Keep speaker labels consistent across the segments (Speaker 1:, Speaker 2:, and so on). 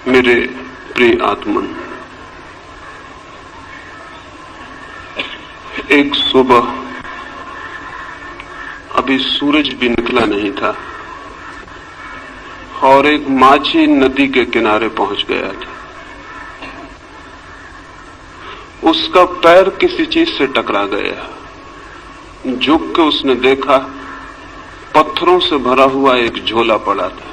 Speaker 1: मेरे प्रिय आत्मन, एक सुबह अभी सूरज भी निकला नहीं था और एक माझी नदी के किनारे पहुंच गया था। उसका पैर किसी चीज से टकरा गया। झुक के उसने देखा, पत्थरों से भरा हुआ एक झोला पड़ा था।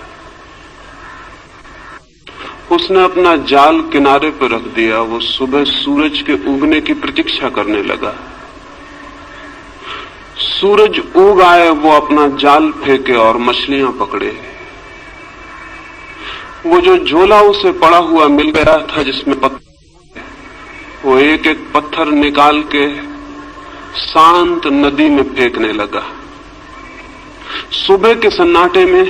Speaker 1: उसने अपना जाल किनारे पर रख दिया। वो सुबह सूरज के उगने की प्रतीक्षा करने लगा। सूरज उग आए, वो अपना जाल फेंके और मछलियां पकड़े। वो जो झोला उसे पड़ा हुआ मिल गया था जिसमें पत्थर, वो एक एक पत्थर निकाल के शांत नदी में फेंकने लगा। सुबह के सन्नाटे में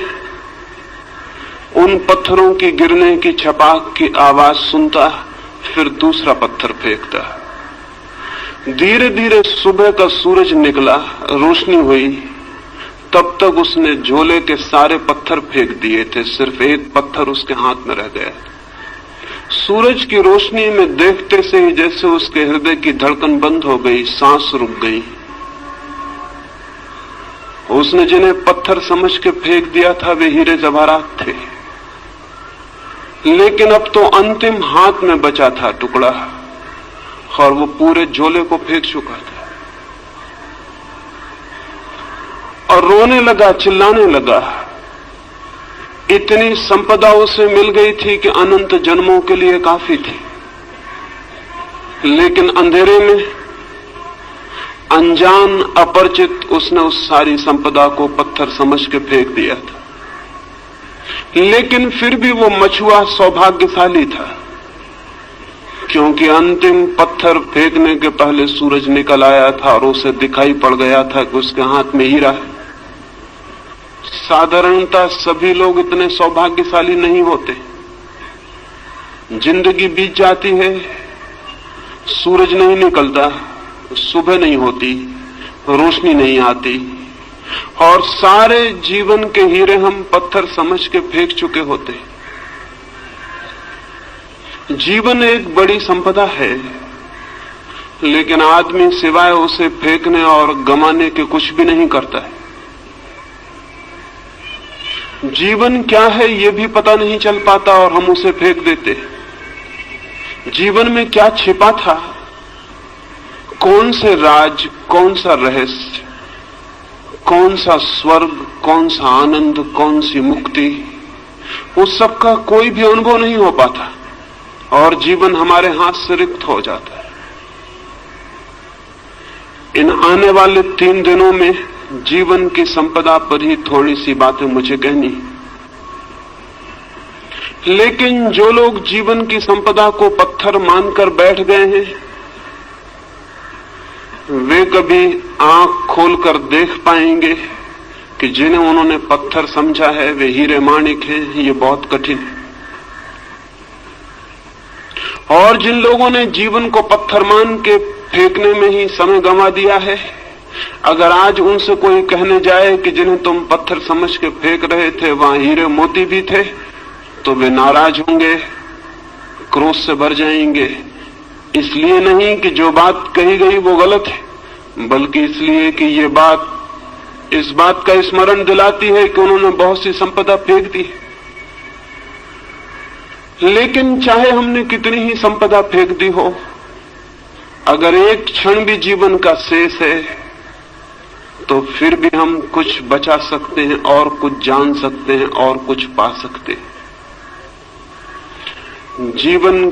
Speaker 1: उन पत्थरों की गिरने की छपाक की आवाज सुनता, फिर दूसरा पत्थर फेंकता। धीरे धीरे सुबह का सूरज निकला, रोशनी हुई। तब तक उसने झोले के सारे पत्थर फेंक दिए थे, सिर्फ एक पत्थर उसके हाथ में रह गया। सूरज की रोशनी में देखते से ही जैसे उसके हृदय की धड़कन बंद हो गई, सांस रुक गई। उसने जिन्हें पत्थर समझ के फेंक दिया था वे हीरे जवाहरात थे, लेकिन अब तो अंतिम हाथ में बचा था टुकड़ा और वो पूरे झोले को फेंक चुका था। और रोने लगा, चिल्लाने लगा। इतनी संपदा उसे मिल गई थी कि अनंत जन्मों के लिए काफी थी, लेकिन अंधेरे में अनजान अपरिचित उसने उस सारी संपदा को पत्थर समझ के फेंक दिया था। लेकिन फिर भी वो मछुआ सौभाग्यशाली था, क्योंकि अंतिम पत्थर फेंकने के पहले सूरज निकल आया था और उसे दिखाई पड़ गया था कि उसके हाथ में हीरा है। साधारणतः सभी लोग इतने सौभाग्यशाली नहीं होते। जिंदगी बीत जाती है, सूरज नहीं निकलता, सुबह नहीं होती, रोशनी नहीं आती और सारे जीवन के हीरे हम पत्थर समझ के फेंक चुके होते। जीवन एक बड़ी संपदा है, लेकिन आदमी सिवाय उसे फेंकने और गंवाने के कुछ भी नहीं करता है। जीवन क्या है ये भी पता नहीं चल पाता और हम उसे फेंक देते। जीवन में क्या छिपा था, कौन से राज, कौन सा रहस्य, कौन सा स्वर्ग, कौन सा आनंद, कौन सी मुक्ति, उस सब का कोई भी अनुभव नहीं हो पाता और जीवन हमारे हाथ से रिक्त हो जाता है। इन आने वाले 3 दिनों में जीवन की संपदा पर ही थोड़ी सी बातें मुझे कहनी, लेकिन जो लोग जीवन की संपदा को पत्थर मानकर बैठ गए हैं, वे कभी आंख खोलकर देख पाएंगे कि जिन्हें उन्होंने पत्थर समझा है वे हीरे माणिक हैं। ये बहुत कठिन है। और जिन लोगों ने जीवन को पत्थर मान के फेंकने में ही समय गंवा दिया है, अगर आज उनसे कोई कहने जाए कि जिन्हें तुम पत्थर समझ के फेंक रहे थे वहां हीरे मोती भी थे, तो वे नाराज होंगे, क्रोध से भर जाएंगे। इसलिए नहीं कि जो बात कही गई वो गलत है, बल्कि इसलिए कि ये बात इस बात का स्मरण दिलाती है कि उन्होंने बहुत सी संपदा फेंक दी। लेकिन चाहे हमने कितनी ही संपदा फेंक दी हो, अगर एक क्षण भी जीवन का शेष है तो फिर भी हम कुछ बचा सकते हैं और कुछ जान सकते हैं और कुछ पा सकते हैं। जीवन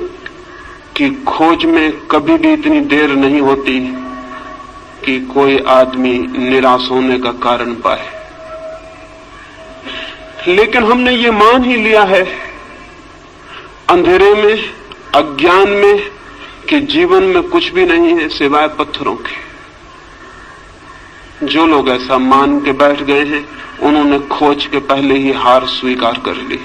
Speaker 1: की खोज में कभी भी इतनी देर नहीं होती कि कोई आदमी निराश होने का कारण पाए। लेकिन हमने ये मान ही लिया है अंधेरे में, अज्ञान में, कि जीवन में कुछ भी नहीं है सिवाय पत्थरों के। जो लोग ऐसा मान के बैठ गए हैं उन्होंने खोज के पहले ही हार स्वीकार कर ली।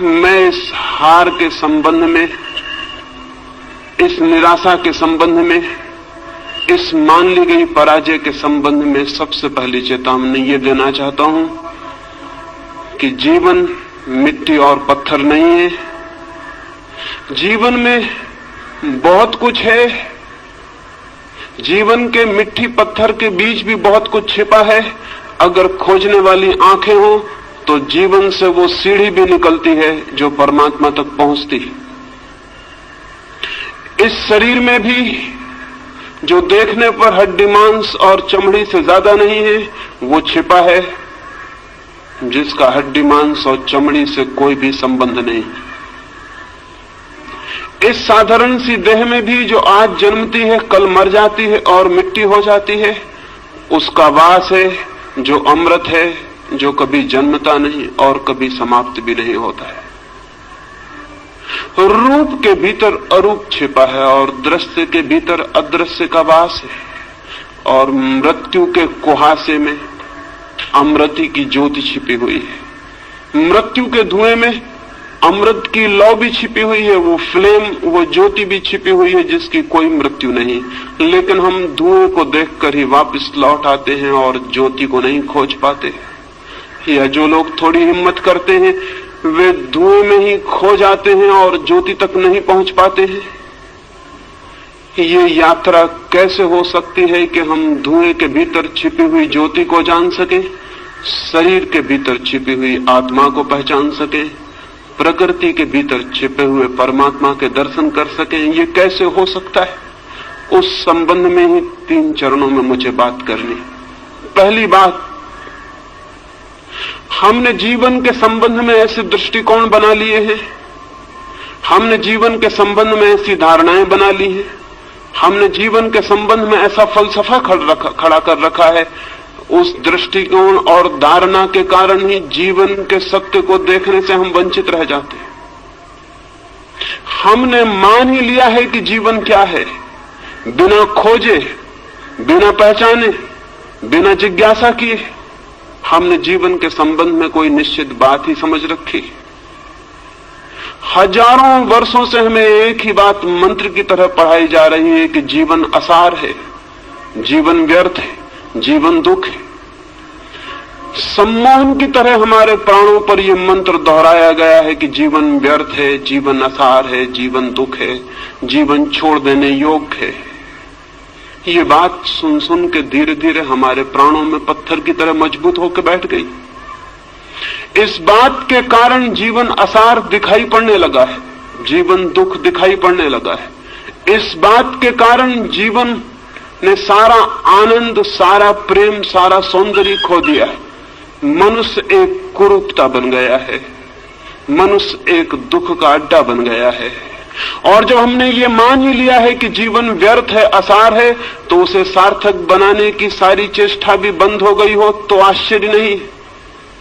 Speaker 1: मैं इस हार के संबंध में, इस निराशा के संबंध में, इस मान ली गई पराजय के संबंध में सबसे पहली चेतावनी ये देना चाहता हूं कि जीवन मिट्टी और पत्थर नहीं है। जीवन में बहुत कुछ है। जीवन के मिट्टी पत्थर के बीच भी बहुत कुछ छिपा है। अगर खोजने वाली आंखें हो तो जीवन से वो सीढ़ी भी निकलती है जो परमात्मा तक पहुंचती है। इस शरीर में भी जो देखने पर हड्डी मांस और चमड़ी से ज्यादा नहीं है, वो छिपा है जिसका हड्डी मांस और चमड़ी से कोई भी संबंध नहीं। इस साधारण सी देह में भी जो आज जन्मती है, कल मर जाती है और मिट्टी हो जाती है, उसका वास है जो अमृत है, जो कभी जन्मता नहीं और कभी समाप्त भी नहीं होता है। रूप के भीतर अरूप छिपा है और दृश्य के भीतर अदृश्य का वास है और मृत्यु के कुहासे में अमृति की ज्योति छिपी हुई है। मृत्यु के धुएं में अमृत की लौ भी छिपी हुई है, वो फ्लेम, वो ज्योति भी छिपी हुई है जिसकी कोई मृत्यु नहीं। लेकिन हम धुएं को देखकर ही वापस लौट आते हैं और ज्योति को नहीं खोज पाते। या जो लोग थोड़ी हिम्मत करते हैं वे धुएं में ही खो जाते हैं और ज्योति तक नहीं पहुंच पाते हैं। ये यात्रा कैसे हो सकती है कि हम धुएं के भीतर छिपी हुई ज्योति को जान सकें, शरीर के भीतर छिपी हुई आत्मा को पहचान सकें, प्रकृति के भीतर छिपे हुए परमात्मा के दर्शन कर सकें? ये कैसे हो सकता है? उस संबंध में ही 3 चरणों में मुझे बात करनी। पहली बात, हमने जीवन के संबंध में ऐसे दृष्टिकोण बना लिए हैं, हमने जीवन के संबंध में ऐसी धारणाएं बना ली हैं, हमने जीवन के संबंध में ऐसा फलसफा खड़ा कर रखा है। उस दृष्टिकोण और धारणा के कारण ही जीवन के सत्य को देखने से हम वंचित रह जाते हैं। हमने मान ही लिया है कि जीवन क्या है, बिना खोजे, बिना पहचाने, बिना जिज्ञासा किए हमने जीवन के संबंध में कोई निश्चित बात ही समझ रखी। हजारों वर्षों से हमें एक ही बात मंत्र की तरह पढ़ाई जा रही है कि जीवन असार है, जीवन व्यर्थ है, जीवन दुख है। सम्मोहन की तरह हमारे प्राणों पर यह मंत्र दोहराया गया है कि जीवन व्यर्थ है, जीवन असार है, जीवन दुख है, जीवन छोड़ देने योग्य है। ये बात सुन सुन के धीरे धीरे हमारे प्राणों में पत्थर की तरह मजबूत होकर बैठ गई। इस बात के कारण जीवन असार दिखाई पड़ने लगा है, जीवन दुख दिखाई पड़ने लगा है। इस बात के कारण जीवन ने सारा आनंद, सारा प्रेम, सारा सौंदर्य खो दिया है। मनुष्य एक कुरूपता बन गया है, मनुष्य एक दुख का अड्डा बन गया है। और जब हमने ये मान ही लिया है कि जीवन व्यर्थ है, असार है, तो उसे सार्थक बनाने की सारी चेष्टा भी बंद हो गई हो तो आश्चर्य नहीं।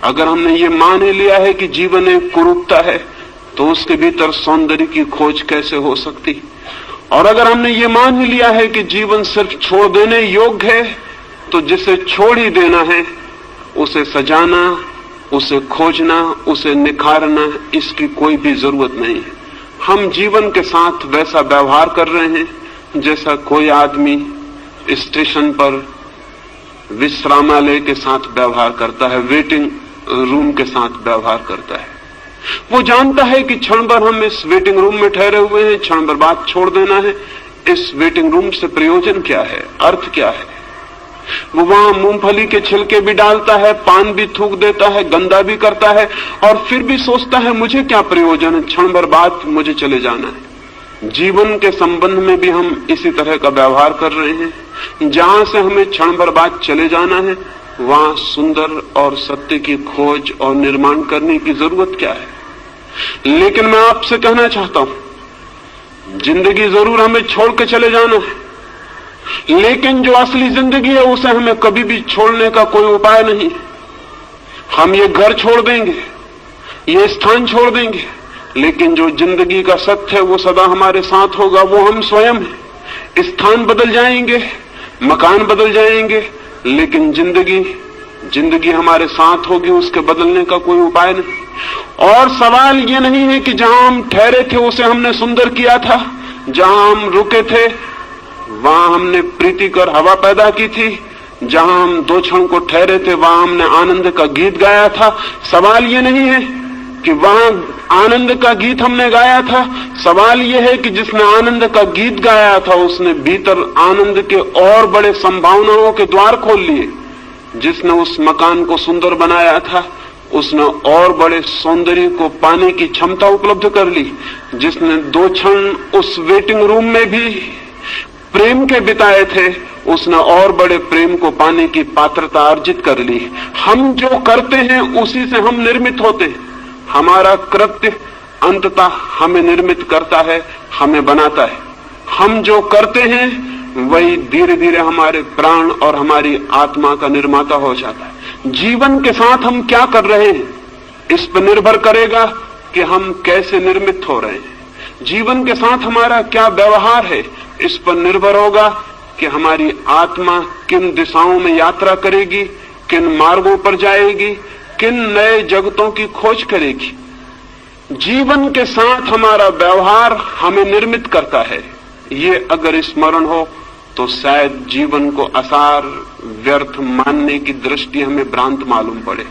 Speaker 1: अगर हमने ये मान ही लिया है कि जीवन एक कुरूपता है तो उसके भीतर सौंदर्य की खोज कैसे हो सकती? और अगर हमने ये मान ही लिया है कि जीवन सिर्फ छोड़ देने योग्य है तो जिसे छोड़ ही देना है उसे सजाना, उसे खोजना, उसे निखारना, इसकी कोई भी जरूरत नहीं है। हम जीवन के साथ वैसा व्यवहार कर रहे हैं जैसा कोई आदमी स्टेशन पर विश्रामालय के साथ व्यवहार करता है, वेटिंग रूम के साथ व्यवहार करता है। वो जानता है कि क्षण भर हम इस वेटिंग रूम में ठहरे हुए हैं, क्षण भर बाद छोड़ देना है। इस वेटिंग रूम से प्रयोजन क्या है, अर्थ क्या है? वो वहां मूंगफली के छिलके भी डालता है, पान भी थूक देता है, गंदा भी करता है और फिर भी सोचता है मुझे क्या प्रयोजन है, क्षण भर बाद मुझे चले जाना है। जीवन के संबंध में भी हम इसी तरह का व्यवहार कर रहे हैं। जहां से हमें क्षण भर बाद चले जाना है वहां सुंदर और सत्य की खोज और निर्माण करने की जरूरत क्या है? लेकिन मैं आपसे कहना चाहता हूं, जिंदगी जरूर हमें छोड़ के चले जाना है, लेकिन जो असली जिंदगी है उसे हमें कभी भी छोड़ने का कोई उपाय नहीं। हम ये घर छोड़ देंगे, ये स्थान छोड़ देंगे, लेकिन जो जिंदगी का सत्य है वो सदा हमारे साथ होगा, वो हम स्वयं हैं। स्थान बदल जाएंगे, मकान बदल जाएंगे, लेकिन जिंदगी हमारे साथ होगी, उसके बदलने का कोई उपाय नहीं। और सवाल ये नहीं है कि जहां हम ठहरे थे उसे हमने सुंदर किया था, जहां हम रुके थे वहां हमने प्रीतिकर हवा पैदा की थी, जहां हम 2 क्षण को ठहरे थे वहां हमने आनंद का गीत गाया था। सवाल ये नहीं है कि वहां आनंद का गीत हमने गाया था। सवाल यह है कि जिसने आनंद का गीत गाया था उसने भीतर आनंद के और बड़े संभावनाओं के द्वार खोल लिए। जिसने उस मकान को सुंदर बनाया था उसने और बड़े सौंदर्य को पाने की क्षमता उपलब्ध कर ली। जिसने 2 क्षण उस वेटिंग रूम में भी प्रेम के बिताए थे उसने और बड़े प्रेम को पाने की पात्रता अर्जित कर ली। हम जो करते हैं उसी से हम निर्मित होते हैं। हमारा कृत्य अंततः हमें निर्मित करता है, हमें बनाता है। हम जो करते हैं वही धीरे धीरे हमारे प्राण और हमारी आत्मा का निर्माता हो जाता है। जीवन के साथ हम क्या कर रहे हैं इस पर निर्भर करेगा कि हम कैसे निर्मित हो रहे हैं। जीवन के साथ हमारा क्या व्यवहार है इस पर निर्भर होगा कि हमारी आत्मा किन दिशाओं में यात्रा करेगी, किन मार्गों पर जाएगी, किन नए जगतों की खोज करेगी। जीवन के साथ हमारा व्यवहार हमें निर्मित करता है। ये अगर स्मरण हो तो शायद जीवन को असार व्यर्थ मानने की दृष्टि हमें भ्रांत मालूम पड़े,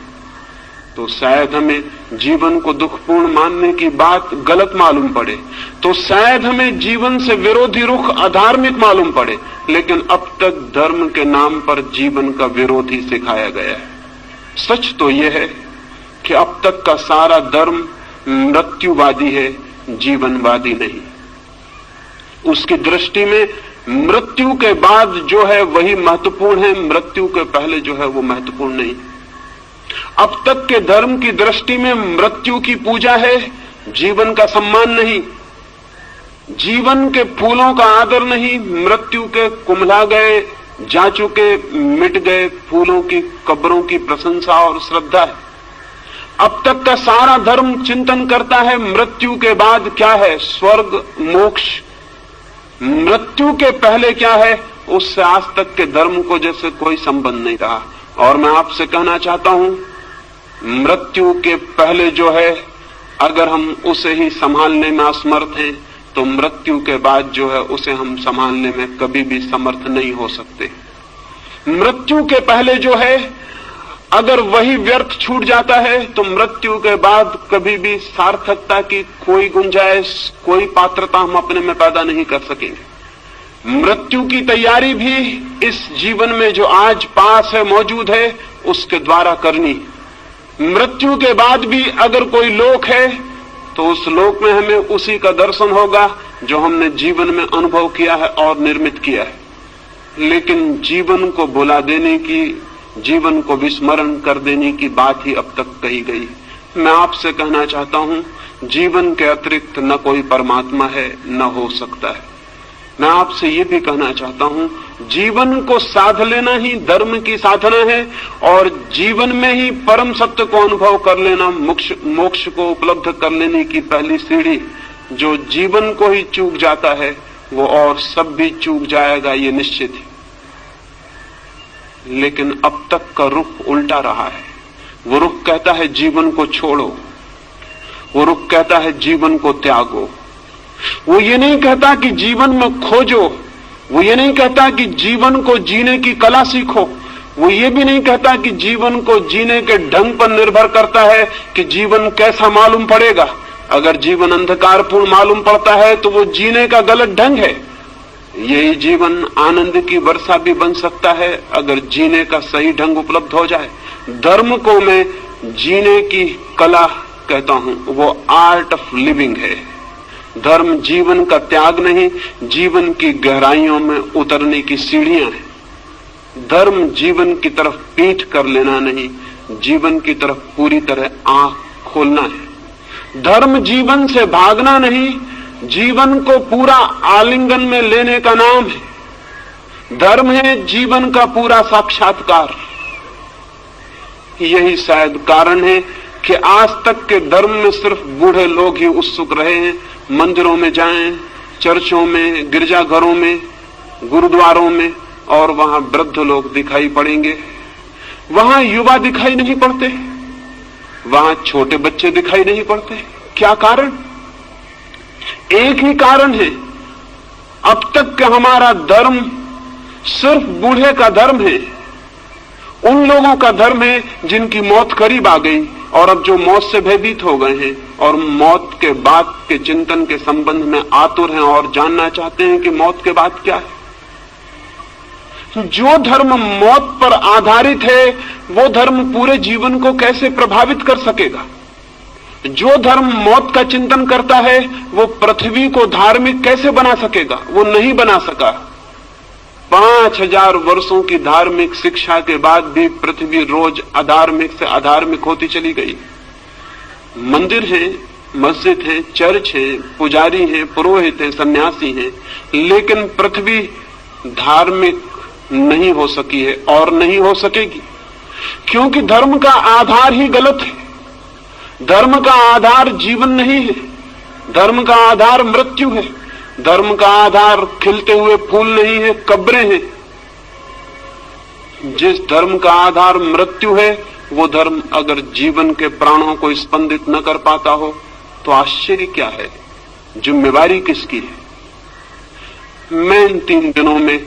Speaker 1: तो शायद हमें जीवन को दुखपूर्ण मानने की बात गलत मालूम पड़े, तो शायद हमें जीवन से विरोधी रुख अधार्मिक मालूम पड़े। लेकिन अब तक धर्म के नाम पर जीवन का विरोध ही सिखाया गया है। सच तो यह है कि अब तक का सारा धर्म मृत्युवादी है, जीवनवादी नहीं। उसकी दृष्टि में मृत्यु के बाद जो है वही महत्वपूर्ण है, मृत्यु के पहले जो है वो महत्वपूर्ण नहीं। अब तक के धर्म की दृष्टि में मृत्यु की पूजा है, जीवन का सम्मान नहीं। जीवन के फूलों का आदर नहीं, मृत्यु के कुम्हला गए, जा चुके, मिट गए फूलों की कब्रों की प्रशंसा और श्रद्धा है। अब तक का सारा धर्म चिंतन करता है मृत्यु के बाद क्या है, स्वर्ग मोक्ष। मृत्यु के पहले क्या है उससे आज तक के धर्म को जैसे कोई संबंध नहीं रहा। और मैं आपसे कहना चाहता हूं मृत्यु के पहले जो है अगर हम उसे ही संभालने में असमर्थ हैं तो मृत्यु के बाद जो है उसे हम संभालने में कभी भी समर्थ नहीं हो सकते। मृत्यु के पहले जो है अगर वही व्यर्थ छूट जाता है तो मृत्यु के बाद कभी भी सार्थकता की कोई गुंजाइश, कोई पात्रता हम अपने में पैदा नहीं कर सकेंगे। मृत्यु की तैयारी भी इस जीवन में जो आज पास है, मौजूद है, उसके द्वारा करनी। मृत्यु के बाद भी अगर कोई लोक है तो उस लोक में हमें उसी का दर्शन होगा जो हमने जीवन में अनुभव किया है और निर्मित किया है। लेकिन जीवन को भुला देने की, जीवन को विस्मरण कर देने की बात ही अब तक कही गई। मैं आपसे कहना चाहता हूं जीवन के अतिरिक्त न कोई परमात्मा है, न हो सकता है। मैं आपसे ये भी कहना चाहता हूं जीवन को साध लेना ही धर्म की साधना है और जीवन में ही परम सत्य को अनुभव कर लेना मोक्ष को उपलब्ध कर लेने की पहली सीढ़ी। जो जीवन को ही चूक जाता है वो और सब भी चूक जाएगा, ये निश्चित है। लेकिन अब तक का रुख उल्टा रहा है। वो रुख कहता है जीवन को छोड़ो, वो रुख कहता है जीवन को त्यागो। वो ये नहीं कहता कि जीवन में खोजो, वो ये नहीं कहता कि जीवन को जीने की कला सीखो, वो ये भी नहीं कहता कि जीवन को जीने के ढंग पर निर्भर करता है कि जीवन कैसा मालूम पड़ेगा। अगर जीवन अंधकारपूर्ण मालूम पड़ता है तो वो जीने का गलत ढंग है। यही जीवन आनंद की वर्षा भी बन सकता है अगर जीने का सही ढंग उपलब्ध हो जाए। धर्म को मैं जीने की कला कहता हूं, वो आर्ट ऑफ लिविंग है। धर्म जीवन का त्याग नहीं, जीवन की गहराइयों में उतरने की सीढ़ियां हैं। धर्म जीवन की तरफ पीठ कर लेना नहीं, जीवन की तरफ पूरी तरह आंख खोलना है। धर्म जीवन से भागना नहीं, जीवन को पूरा आलिंगन में लेने का नाम है। धर्म है जीवन का पूरा साक्षात्कार। यही शायद कारण है कि आज तक के धर्म में सिर्फ बूढ़े लोग ही उत्सुक रहे हैं। मंदिरों में जाएं, चर्चों में, गिरजाघरों में, गुरुद्वारों में, और वहां वृद्ध लोग दिखाई पड़ेंगे। वहां युवा दिखाई नहीं पड़ते, वहां छोटे बच्चे दिखाई नहीं पड़ते। क्या कारण? एक ही कारण है, अब तक का हमारा धर्म सिर्फ बूढ़े का धर्म है, उन लोगों का धर्म है जिनकी मौत करीब आ गई, और अब जो मौत से भयभीत हो गए हैं और मौत के बाद के चिंतन के संबंध में आतुर हैं और जानना चाहते हैं कि मौत के बाद क्या है। जो धर्म मौत पर आधारित है वो धर्म पूरे जीवन को कैसे प्रभावित कर सकेगा? जो धर्म मौत का चिंतन करता है वो पृथ्वी को धार्मिक कैसे बना सकेगा? वो नहीं बना सका। 5000 वर्षों की धार्मिक शिक्षा के बाद भी पृथ्वी रोज अधार्मिक से अधार्मिक होती चली गई। मंदिर है, मस्जिद है, चर्च है, पुजारी हैं, पुरोहित हैं, सन्यासी हैं, लेकिन पृथ्वी धार्मिक नहीं हो सकी है और नहीं हो सकेगी, क्योंकि धर्म का आधार ही गलत है। धर्म का आधार जीवन नहीं है, धर्म का आधार मृत्यु है, धर्म का आधार खिलते हुए फूल नहीं है, कब्रें हैं। जिस धर्म का आधार मृत्यु है वो धर्म अगर जीवन के प्राणों को स्पंदित न कर पाता हो तो आश्चर्य क्या है? जिम्मेवारी किसकी है? मैं इन 3 दिनों में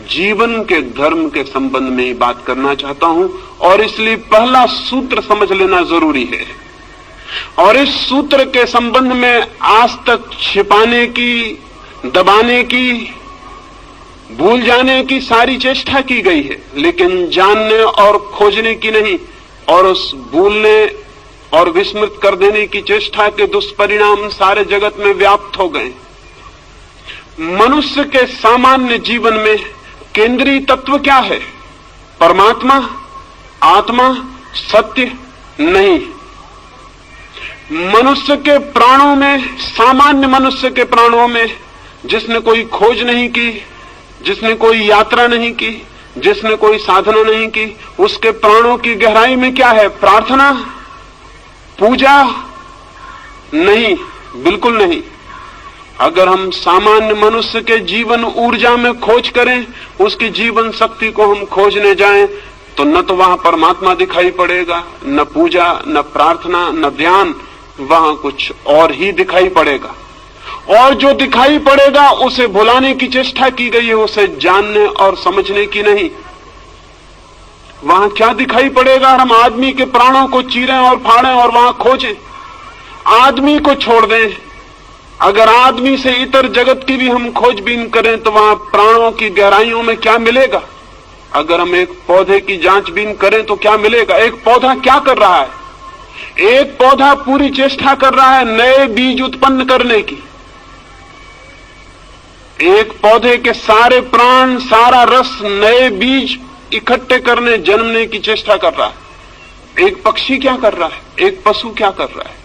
Speaker 1: जीवन के धर्म के संबंध में ही बात करना चाहता हूं और इसलिए पहला सूत्र समझ लेना जरूरी है। और इस सूत्र के संबंध में आज तक छिपाने की, दबाने की, भूल जाने की सारी चेष्टा की गई है, लेकिन जानने और खोजने की नहीं। और उस भूलने और विस्मृत कर देने की चेष्टा के दुष्परिणाम सारे जगत में व्याप्त हो गए। मनुष्य के सामान्य जीवन में केंद्रीय तत्व क्या है? परमात्मा, आत्मा, सत्य नहीं। मनुष्य के प्राणों में, सामान्य मनुष्य के प्राणों में, जिसने कोई खोज नहीं की, जिसने कोई यात्रा नहीं की, जिसने कोई साधना नहीं की, उसके प्राणों की गहराई में क्या है? प्रार्थना, पूजा? नहीं, बिल्कुल नहीं। अगर हम सामान्य मनुष्य के जीवन ऊर्जा में खोज करें, उसकी जीवन शक्ति को हम खोजने जाएं, तो न तो वहां परमात्मा दिखाई पड़ेगा, न पूजा, न प्रार्थना, न ध्यान, वहां कुछ और ही दिखाई पड़ेगा। और जो दिखाई पड़ेगा उसे भुलाने की चेष्टा की गई है, उसे जानने और समझने की नहीं। वहां क्या दिखाई पड़ेगा? हम आदमी के प्राणों को चीरें और फाड़ें और वहां खोजें, आदमी को छोड़ दें। अगर आदमी से इतर जगत की भी हम खोजबीन करें तो वहां प्राणों की गहराइयों में क्या मिलेगा? अगर हम एक पौधे की जांचबीन करें तो क्या मिलेगा? एक पौधा क्या कर रहा है? एक पौधा पूरी चेष्टा कर रहा है नए बीज उत्पन्न करने की। एक पौधे के सारे प्राण, सारा रस नए बीज इकट्ठे करने, जन्मने की चेष्टा कर रहा है। एक पक्षी क्या कर रहा है? एक पशु क्या कर रहा है?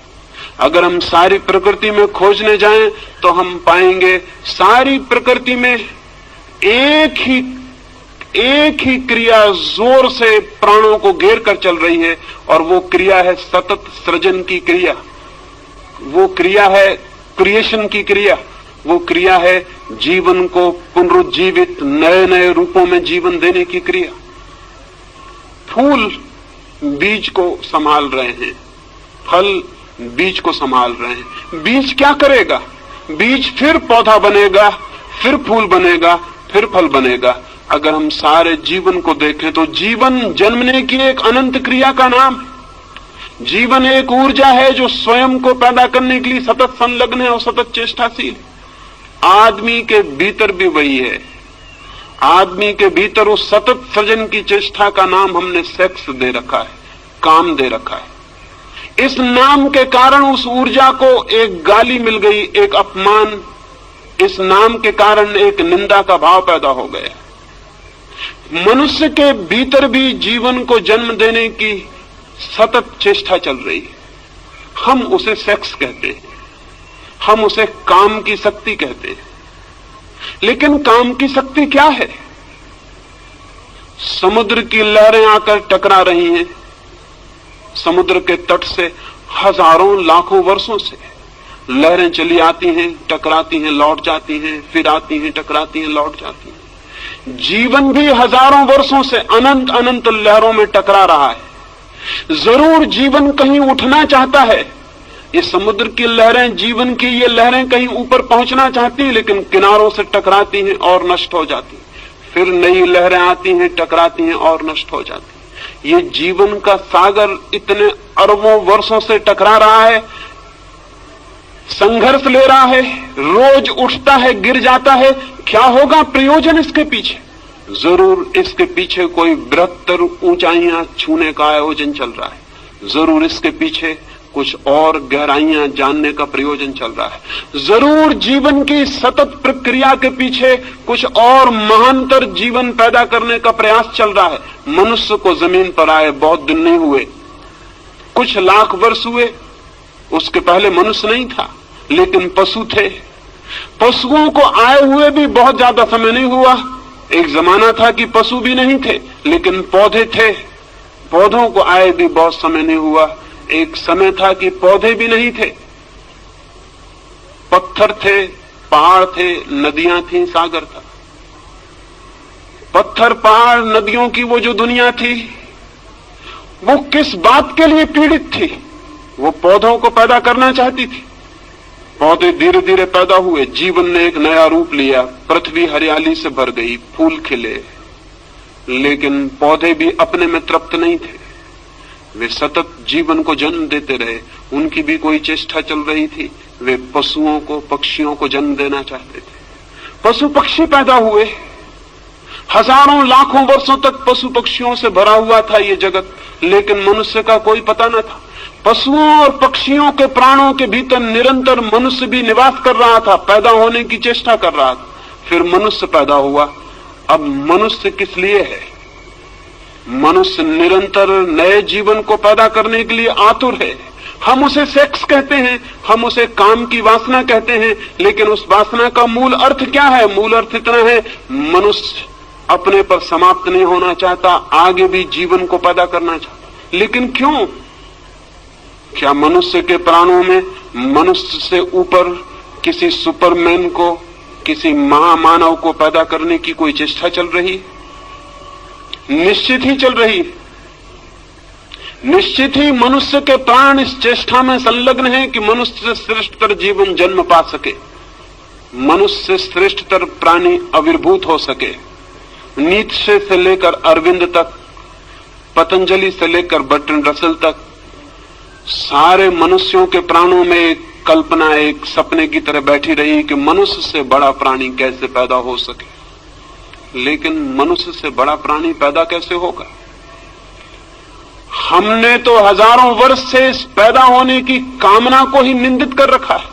Speaker 1: अगर हम सारी प्रकृति में खोजने जाएं तो हम पाएंगे सारी प्रकृति में एक ही क्रिया जोर से प्राणों को घेर कर चल रही है, और वो क्रिया है सतत सृजन की क्रिया, वो क्रिया है क्रिएशन की क्रिया, वो क्रिया है जीवन को पुनरुज्जीवित नए नए रूपों में जीवन देने की क्रिया। फूल बीज को संभाल रहे हैं, फल बीज को संभाल रहे हैं। बीज क्या करेगा? बीज फिर पौधा बनेगा, फिर फूल बनेगा, फिर फल बनेगा। अगर हम सारे जीवन को देखें तो जीवन जन्मने की एक अनंत क्रिया का नाम। जीवन एक ऊर्जा है जो स्वयं को पैदा करने के लिए सतत संलग्न है और सतत चेष्टाशील। आदमी के भीतर भी वही है। आदमी के भीतर उस सतत सृजन की चेष्टा का नाम हमने सेक्स दे रखा है, काम दे रखा है। इस नाम के कारण उस ऊर्जा को एक गाली मिल गई, एक अपमान। इस नाम के कारण एक निंदा का भाव पैदा हो गया। मनुष्य के भीतर भी जीवन को जन्म देने की सतत चेष्टा चल रही है। हम उसे सेक्स कहते हैं, हम उसे काम की शक्ति कहते हैं। लेकिन काम की शक्ति क्या है? समुद्र की लहरें आकर टकरा रही हैं। समुद्र के तट से हजारों लाखों वर्षों से लहरें चली आती हैं, टकराती हैं, लौट जाती हैं, फिर आती हैं, टकराती हैं, लौट जाती हैं। जीवन भी हजारों वर्षों से अनंत अनंत लहरों में टकरा रहा है। जरूर जीवन कहीं उठना चाहता है। ये समुद्र की लहरें, जीवन की ये लहरें कहीं ऊपर पहुंचना चाहती हैं, लेकिन किनारों से टकराती हैं और नष्ट हो जाती हैं। फिर नई लहरें आती हैं, टकराती हैं और नष्ट हो जाती हैं। ये जीवन का सागर इतने अरबों वर्षों से टकरा रहा है, संघर्ष ले रहा है, रोज उठता है, गिर जाता है। क्या होगा प्रयोजन इसके पीछे? जरूर इसके पीछे कोई बृहत्तर ऊंचाइयां छूने का आयोजन चल रहा है। जरूर इसके पीछे कुछ और गहराइयां जानने का प्रयोजन चल रहा है। जरूर जीवन की सतत प्रक्रिया के पीछे कुछ और महानतर जीवन पैदा करने का प्रयास चल रहा है। मनुष्य को जमीन पर आए बहुत दिन नहीं हुए, कुछ लाख वर्ष हुए। उसके पहले मनुष्य नहीं था, लेकिन पशु थे। पशुओं को आए हुए भी बहुत ज्यादा समय नहीं हुआ। एक जमाना था कि पशु भी नहीं थे, लेकिन पौधे थे। पौधों को आए भी बहुत समय नहीं हुआ। एक समय था कि पौधे भी नहीं थे, पत्थर थे, पहाड़ थे, नदियां थी, सागर था। पत्थर, पहाड़, नदियों की वो जो दुनिया थी, वो किस बात के लिए पीड़ित थी? वो पौधों को पैदा करना चाहती थी। पौधे धीरे धीरे पैदा हुए, जीवन ने एक नया रूप लिया, पृथ्वी हरियाली से भर गई, फूल खिले। लेकिन पौधे भी अपने में तृप्त नहीं थे। वे सतत जीवन को जन्म देते रहे। उनकी भी कोई चेष्टा चल रही थी। वे पशुओं को, पक्षियों को जन्म देना चाहते थे। पशु पक्षी पैदा हुए। हजारों लाखों वर्षों तक पशु पक्षियों से भरा हुआ था ये जगत, लेकिन मनुष्य का कोई पता न था। पशुओं और पक्षियों के प्राणों के भीतर निरंतर मनुष्य भी निवास कर रहा था, पैदा होने की चेष्टा कर रहा था। फिर मनुष्य पैदा हुआ। अब मनुष्य किस लिए है? मनुष्य निरंतर नए जीवन को पैदा करने के लिए आतुर है। हम उसे सेक्स कहते हैं, हम उसे काम की वासना कहते हैं, लेकिन उस वासना का मूल अर्थ क्या है? मूल अर्थ इतना है, मनुष्य अपने पर समाप्त नहीं होना चाहता, आगे भी जीवन को पैदा करना चाहता। लेकिन क्यों? क्या मनुष्य के प्राणों में मनुष्य से ऊपर किसी सुपरमैन को, किसी महामानव को पैदा करने की कोई चेष्टा चल रही? निश्चित ही चल रही। निश्चित ही मनुष्य के प्राण इस चेष्टा में संलग्न है कि मनुष्य से श्रेष्ठतर जीवन जन्म पा सके, मनुष्य से श्रेष्ठतर प्राणी आविर्भूत हो सके। नीत्शे से लेकर अरविंद तक, पतंजलि से लेकर बर्ट्रैंड रसेल तक, सारे मनुष्यों के प्राणों में एक कल्पना, एक सपने की तरह बैठी रही कि मनुष्य से बड़ा प्राणी कैसे पैदा हो सके। लेकिन मनुष्य से बड़ा प्राणी पैदा कैसे होगा? हमने तो हजारों वर्ष से इस पैदा होने की कामना को ही निंदित कर रखा है।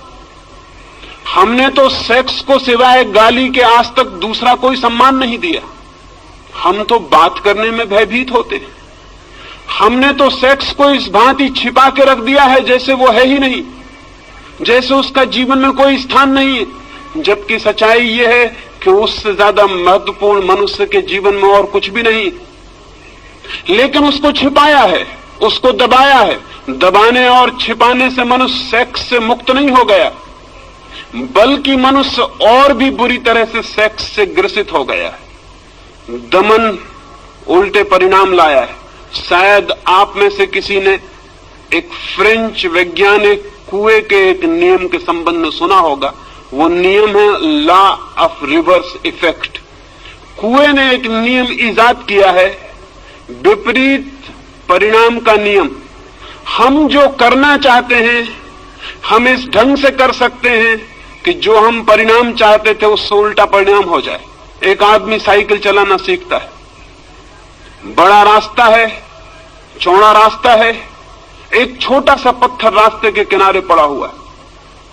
Speaker 1: हमने तो सेक्स को सिवाय गाली के आज तक दूसरा कोई सम्मान नहीं दिया। हम तो बात करने में भयभीत होते हैं। हमने तो सेक्स को इस भांति छिपा के रख दिया है जैसे वो है ही नहीं, जैसे उसका जीवन में कोई स्थान नहीं है। जबकि सच्चाई ये है कि उससे ज्यादा महत्वपूर्ण मनुष्य के जीवन में और कुछ भी नहीं, लेकिन उसको छिपाया है, उसको दबाया है। दबाने और छिपाने से मनुष्य सेक्स से मुक्त नहीं हो गया, बल्कि मनुष्य और भी बुरी तरह से सेक्स से ग्रसित हो गया है। दमन उल्टे परिणाम लाया है। शायद आप में से किसी ने एक फ्रेंच वैज्ञानिक कुएं के एक नियम के संबंध में सुना होगा। वो नियम है लॉ ऑफ रिवर्स इफेक्ट। कुएं ने एक नियम इजाद किया है, विपरीत परिणाम का नियम। हम जो करना चाहते हैं हम इस ढंग से कर सकते हैं कि जो हम परिणाम चाहते थे उससे उल्टा परिणाम हो जाए। एक आदमी साइकिल चलाना सीखता है, बड़ा रास्ता है, चौड़ा रास्ता है, एक छोटा सा पत्थर रास्ते के किनारे पड़ा हुआ है।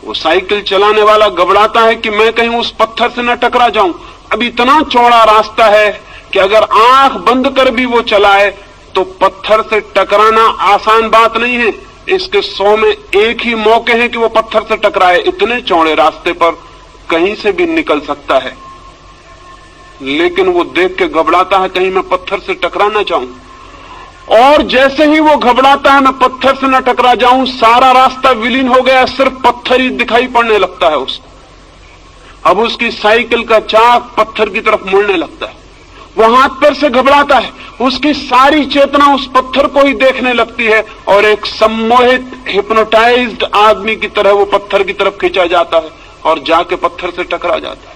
Speaker 1: वो साइकिल चलाने वाला घबराता है कि मैं कहीं उस पत्थर से न टकरा जाऊं। अब इतना चौड़ा रास्ता है कि अगर आंख बंद कर भी वो चलाए तो पत्थर से टकराना आसान बात नहीं है। इसके 100 में एक ही मौके हैं कि वो पत्थर से टकराए। इतने चौड़े रास्ते पर कहीं से भी निकल सकता है, लेकिन वो देख के घबराता है कहीं मैं पत्थर से टकरा ना जाऊं। और जैसे ही वो घबराता है मैं पत्थर से न टकरा जाऊं, सारा रास्ता विलीन हो गया, सिर्फ पत्थर ही दिखाई पड़ने लगता है उसको। अब उसकी साइकिल का चाक पत्थर की तरफ मुड़ने लगता है। वो हाथ पैर से घबराता है, उसकी सारी चेतना उस पत्थर को ही देखने लगती है और एक सम्मोहित हिप्नोटाइज्ड आदमी की तरह वो पत्थर की तरफ खींचा जाता है और जाके पत्थर से टकरा जाता है।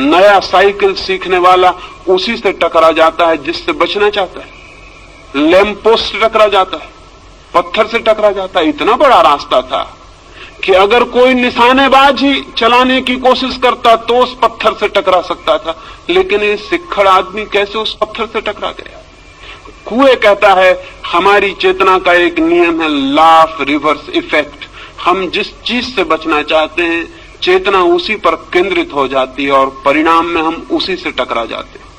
Speaker 1: नया साइकिल सीखने वाला उसी से टकरा जाता है जिससे बचना चाहता है। लैंप पोस्ट से टकरा जाता है, पत्थर से टकरा जाता है। इतना बड़ा रास्ता था कि अगर कोई निशानेबाज ही चलाने की कोशिश करता तो उस पत्थर से टकरा सकता था, लेकिन ये सिक्खड़ आदमी कैसे उस पत्थर से टकरा गया। कुएं कहता है हमारी चेतना का एक नियम है, लॉ ऑफ रिवर्स इफेक्ट। हम जिस चीज से बचना चाहते हैं चेतना उसी पर केंद्रित हो जाती है और परिणाम में हम उसी से टकरा जाते हैं।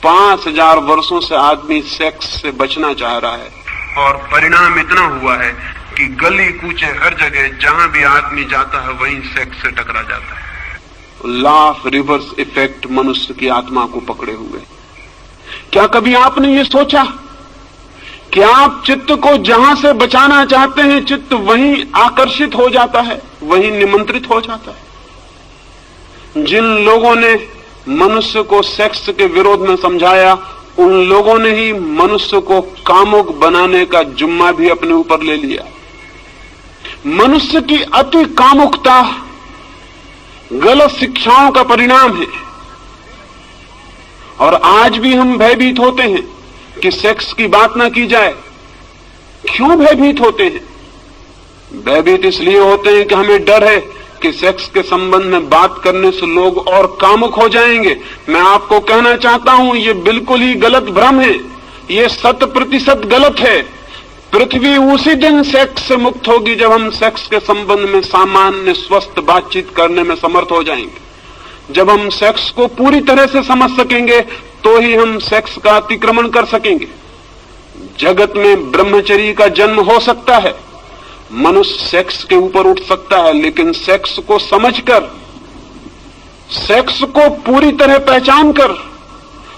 Speaker 1: 5000 वर्षों से आदमी सेक्स से बचना चाह रहा है और परिणाम इतना हुआ है कि गली कूचे हर जगह जहां भी आदमी जाता है वहीं सेक्स से टकरा जाता है। लॉ ऑफ रिवर्स इफेक्ट मनुष्य की आत्मा को पकड़े हुए। क्या कभी आपने ये सोचा कि आप चित्त को जहां से बचाना चाहते हैं चित्त वहीं आकर्षित हो जाता है, वहीं निमंत्रित हो जाता है। जिन लोगों ने मनुष्य को सेक्स के विरोध में समझाया उन लोगों ने ही मनुष्य को कामुक बनाने का जुम्मा भी अपने ऊपर ले लिया। मनुष्य की अति कामुकता गलत शिक्षाओं का परिणाम है और आज भी हम भयभीत होते हैं कि सेक्स की बात ना की जाए। क्यों भयभीत होते हैं? भयभीत इसलिए होते हैं कि हमें डर है कि सेक्स के संबंध में बात करने से लोग और कामुक हो जाएंगे। मैं आपको कहना चाहता हूं ये बिल्कुल ही गलत भ्रम है, ये 100% गलत है। पृथ्वी उसी दिन सेक्स से मुक्त होगी जब हम सेक्स के संबंध में सामान्य स्वस्थ बातचीत करने में समर्थ हो जाएंगे। जब हम सेक्स को पूरी तरह से समझ सकेंगे तो ही हम सेक्स का अतिक्रमण कर सकेंगे। जगत में ब्रह्मचर्य का जन्म हो सकता है, मनुष्य सेक्स के ऊपर उठ सकता है, लेकिन सेक्स को समझकर, सेक्स को पूरी तरह पहचान कर,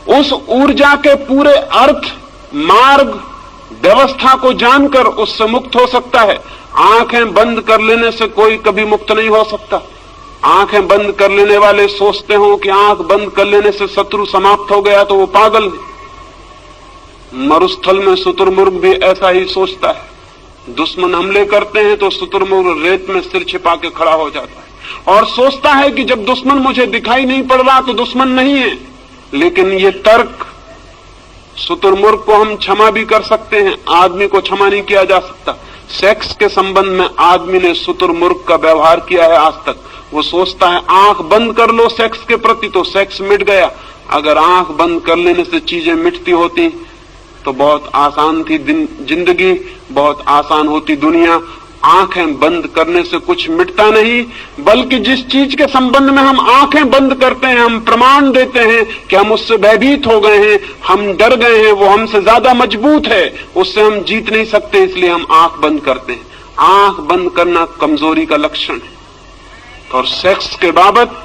Speaker 1: उस ऊर्जा के पूरे अर्थ, मार्ग, व्यवस्था को जानकर उससे मुक्त हो सकता है। आंखें बंद कर लेने से कोई कभी मुक्त नहीं हो सकता। आंखें बंद कर लेने वाले सोचते हो कि आंख बंद कर लेने से शत्रु समाप्त हो गया तो वो पागल है। मरुस्थल में शुतुरमुर्ग भी ऐसा ही सोचता है। दुश्मन हमले करते हैं तो शुतुरमुर्ग रेत में सिर छिपा के खड़ा हो जाता है और सोचता है कि जब दुश्मन मुझे दिखाई नहीं पड़ रहा तो दुश्मन नहीं है। लेकिन ये तर्क, शुतुरमुर्ग को हम क्षमा भी कर सकते हैं, आदमी को क्षमा नहीं किया जा सकता। सेक्स के संबंध में आदमी ने शुतुरमुर्ग का व्यवहार किया है आज तक। वो सोचता है आंख बंद कर लो सेक्स के प्रति तो सेक्स मिट गया। अगर आंख बंद कर लेने से चीजें मिटती होती तो बहुत आसान थी जिंदगी, बहुत आसान होती दुनिया। आंखें बंद करने से कुछ मिटता नहीं, बल्कि जिस चीज के संबंध में हम आंखें बंद करते हैं, हम प्रमाण देते हैं कि हम उससे भयभीत हो गए हैं, हम डर गए हैं, वो हमसे ज्यादा मजबूत है, उससे हम जीत नहीं सकते, इसलिए हम आंख बंद करते हैं। आंख बंद करना कमजोरी का लक्षण है। और सेक्स के बाबत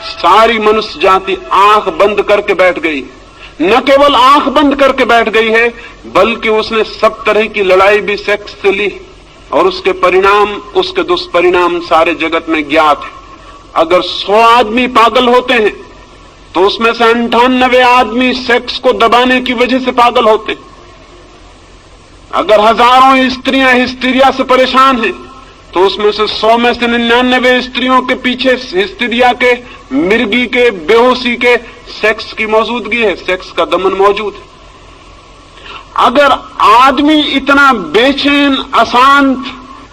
Speaker 1: सारी मनुष्य जाति आंख बंद करके बैठ गई। न केवल आंख बंद करके बैठ गई है, बल्कि उसने सब तरह की लड़ाई भी सेक्स से ली और उसके परिणाम, उसके दुष्परिणाम सारे जगत में ज्ञात है। अगर 100 आदमी पागल होते हैं तो उसमें से 98 आदमी सेक्स को दबाने की वजह से पागल होते हैं। अगर हजारों स्त्रियां हिस्टीरिया से परेशान हैं तो उसमें से 100 में से 99 स्त्रियों के पीछे हिस्टीरिया के, मिर्गी के, बेहोशी के सेक्स की मौजूदगी है, सेक्स का दमन मौजूद है। अगर आदमी इतना बेचैन, अशांत,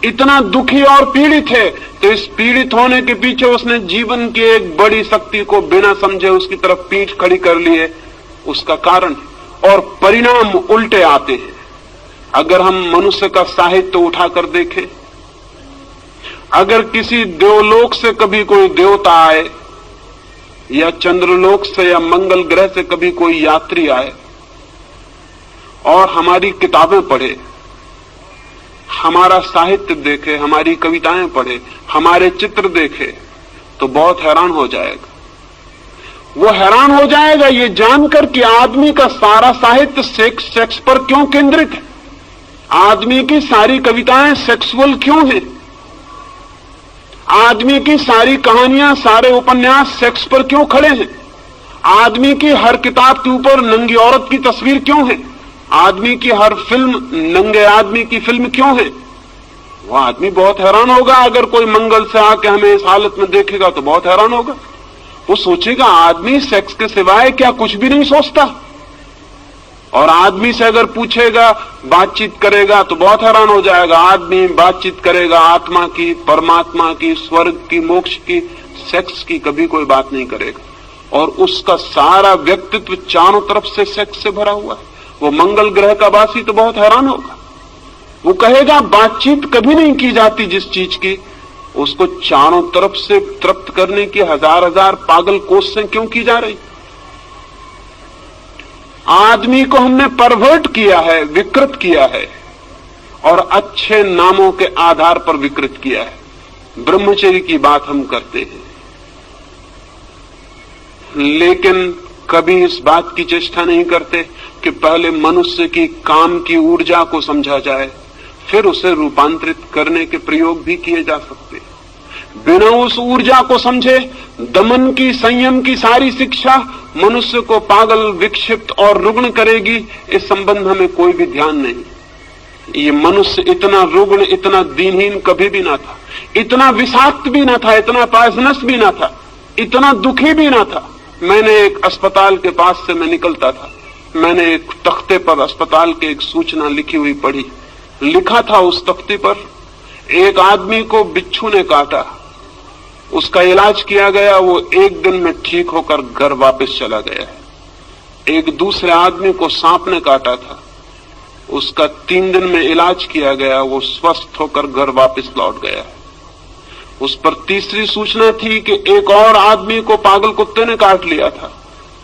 Speaker 1: इतना दुखी और पीड़ित है तो इस पीड़ित होने के पीछे उसने जीवन की एक बड़ी शक्ति को बिना समझे उसकी तरफ पीठ खड़ी कर ली है, उसका कारण है। और परिणाम उल्टे आते हैं। अगर हम मनुष्य का साहित्य उठाकर देखें, अगर किसी देवलोक से कभी कोई देवता आए या चंद्रलोक से या मंगल ग्रह से कभी कोई यात्री आए और हमारी किताबें पढ़े, हमारा साहित्य देखे, हमारी कविताएं पढ़े, हमारे चित्र देखे, तो बहुत हैरान हो जाएगा। वो हैरान हो जाएगा ये जानकर कि आदमी का सारा साहित्य सेक्स पर क्यों केंद्रित है, आदमी की सारी कविताएं सेक्सुअल क्यों हैं, आदमी की सारी कहानियां, सारे उपन्यास सेक्स पर क्यों खड़े हैं, आदमी की हर किताब के ऊपर नंगी औरत की तस्वीर क्यों है, आदमी की हर फिल्म नंगे आदमी की फिल्म क्यों है। वो आदमी बहुत हैरान होगा। अगर कोई मंगल से आके हमें इस हालत में देखेगा तो बहुत हैरान होगा। वो सोचेगा आदमी सेक्स के सिवाय क्या कुछ भी नहीं सोचता। और आदमी से अगर पूछेगा, बातचीत करेगा तो बहुत हैरान हो जाएगा। आदमी बातचीत करेगा आत्मा की, परमात्मा की, स्वर्ग की, मोक्ष की, सेक्स की कभी कोई बात नहीं करेगा। और उसका सारा व्यक्तित्व चारों तरफ से सेक्स से भरा हुआ है। वो मंगल ग्रह का वासी तो बहुत हैरान होगा। वो कहेगा बातचीत कभी नहीं की जाती जिस चीज की, उसको चारों तरफ से तृप्त करने की हजार हजार पागल कोशिशें क्यों की जा रही। आदमी को हमने परवर्ट किया है, विकृत किया है, और अच्छे नामों के आधार पर विकृत किया है। ब्रह्मचर्य की बात हम करते हैं, लेकिन कभी इस बात की चेष्टा नहीं करते कि पहले मनुष्य की काम की ऊर्जा को समझा जाए, फिर उसे रूपांतरित करने के प्रयोग भी किए जा सकते। बिना उस ऊर्जा को समझे दमन की, संयम की सारी शिक्षा मनुष्य को पागल, विक्षिप्त और रुग्ण करेगी। इस संबंध में कोई भी ध्यान नहीं। ये मनुष्य इतना रुग्ण, इतना दीनहीन कभी भी ना था, इतना विषाक्त भी ना था, इतना पॉइजनस भी ना था, इतना दुखी भी ना था। मैंने एक अस्पताल के पास से मैं निकलता था, मैंने एक तख्ते पर अस्पताल के एक सूचना लिखी हुई पढ़ी। लिखा था उस तख्ते पर, एक आदमी को बिच्छू ने काटा, उसका इलाज किया गया, वो 1 दिन में ठीक होकर घर वापस चला गया है। एक दूसरे आदमी को सांप ने काटा था, उसका 3 दिन में इलाज किया गया, वो स्वस्थ होकर घर वापस लौट गया है। उस पर तीसरी सूचना थी कि एक और आदमी को पागल कुत्ते ने काट लिया था,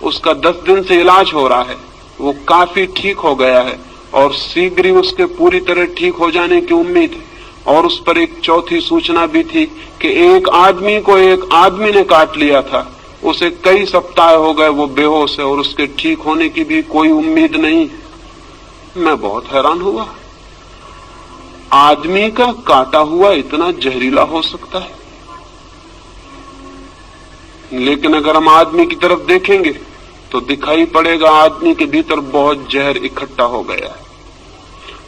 Speaker 1: उसका 10 दिन से इलाज हो रहा है, वो काफी ठीक हो गया है और शीघ्र ही उसके पूरी तरह ठीक हो जाने की उम्मीद है। और उस पर एक चौथी सूचना भी थी कि एक आदमी को एक आदमी ने काट लिया था, उसे कई सप्ताह हो गए, वो बेहोश है और उसके ठीक होने की भी कोई उम्मीद नहीं। मैं बहुत हैरान हुआ, आदमी का काटा हुआ इतना जहरीला हो सकता है। लेकिन अगर हम आदमी की तरफ देखेंगे तो दिखाई पड़ेगा आदमी के भीतर बहुत जहर इकट्ठा हो गया है।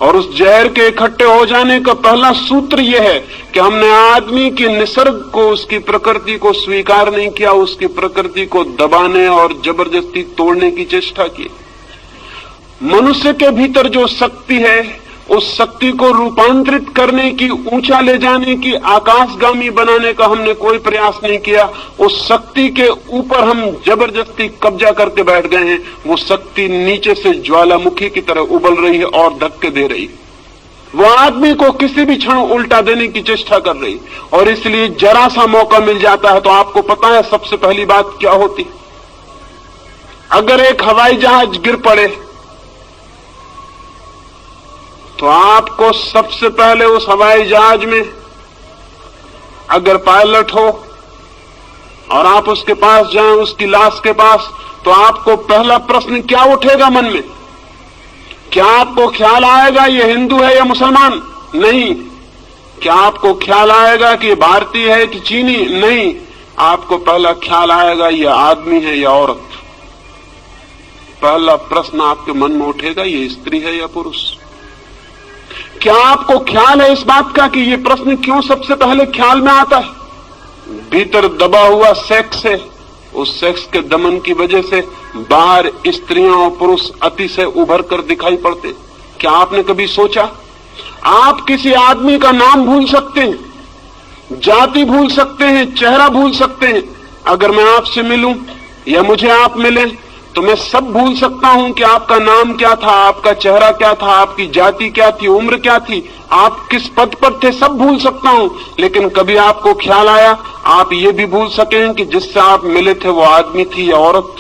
Speaker 1: और उस जहर के इकट्ठे हो जाने का पहला सूत्र यह है कि हमने आदमी की निसर्ग को, उसकी प्रकृति को स्वीकार नहीं किया, उसकी प्रकृति को दबाने और जबरदस्ती तोड़ने की चेष्टा की। मनुष्य के भीतर जो शक्ति है, उस शक्ति को रूपांतरित करने की, ऊंचा ले जाने की, आकाशगामी बनाने का हमने कोई प्रयास नहीं किया। उस शक्ति के ऊपर हम जबरदस्ती कब्जा करके बैठ गए हैं। वो शक्ति नीचे से ज्वालामुखी की तरह उबल रही है और धक्के दे रही है। वो आदमी को किसी भी क्षण उल्टा देने की चेष्टा कर रही, और इसलिए जरा सा मौका मिल जाता है तो आपको पता है सबसे पहली बात क्या होती। अगर एक हवाई जहाज गिर पड़े तो आपको सबसे पहले उस हवाई जहाज में अगर पायलट हो और आप उसके पास जाएं, उसकी लाश के पास, तो आपको पहला प्रश्न क्या उठेगा मन में? क्या आपको ख्याल आएगा ये हिंदू है या मुसलमान? नहीं। क्या आपको ख्याल आएगा कि ये भारतीय है कि चीनी? नहीं। आपको पहला ख्याल आएगा ये आदमी है या औरत। पहला प्रश्न आपके मन में उठेगा ये स्त्री है या पुरुष। क्या आपको ख्याल है इस बात का कि ये प्रश्न क्यों सबसे पहले ख्याल में आता है? भीतर दबा हुआ सेक्स है, उस सेक्स के दमन की वजह से बाहर स्त्रियां और पुरुष अतिशय उभर कर दिखाई पड़ते। क्या आपने कभी सोचा? आप किसी आदमी का नाम भूल सकते हैं, जाति भूल सकते हैं, चेहरा भूल सकते हैं। अगर मैं आपसे मिलूं या मुझे आप मिलें तो मैं सब भूल सकता हूं कि आपका नाम क्या था, आपका चेहरा क्या था, आपकी जाति क्या थी, उम्र क्या थी, आप किस पद पर थे, सब भूल सकता हूं। लेकिन कभी आपको ख्याल आया आप ये भी भूल सकें कि जिससे आप मिले थे वो आदमी थी या औरत?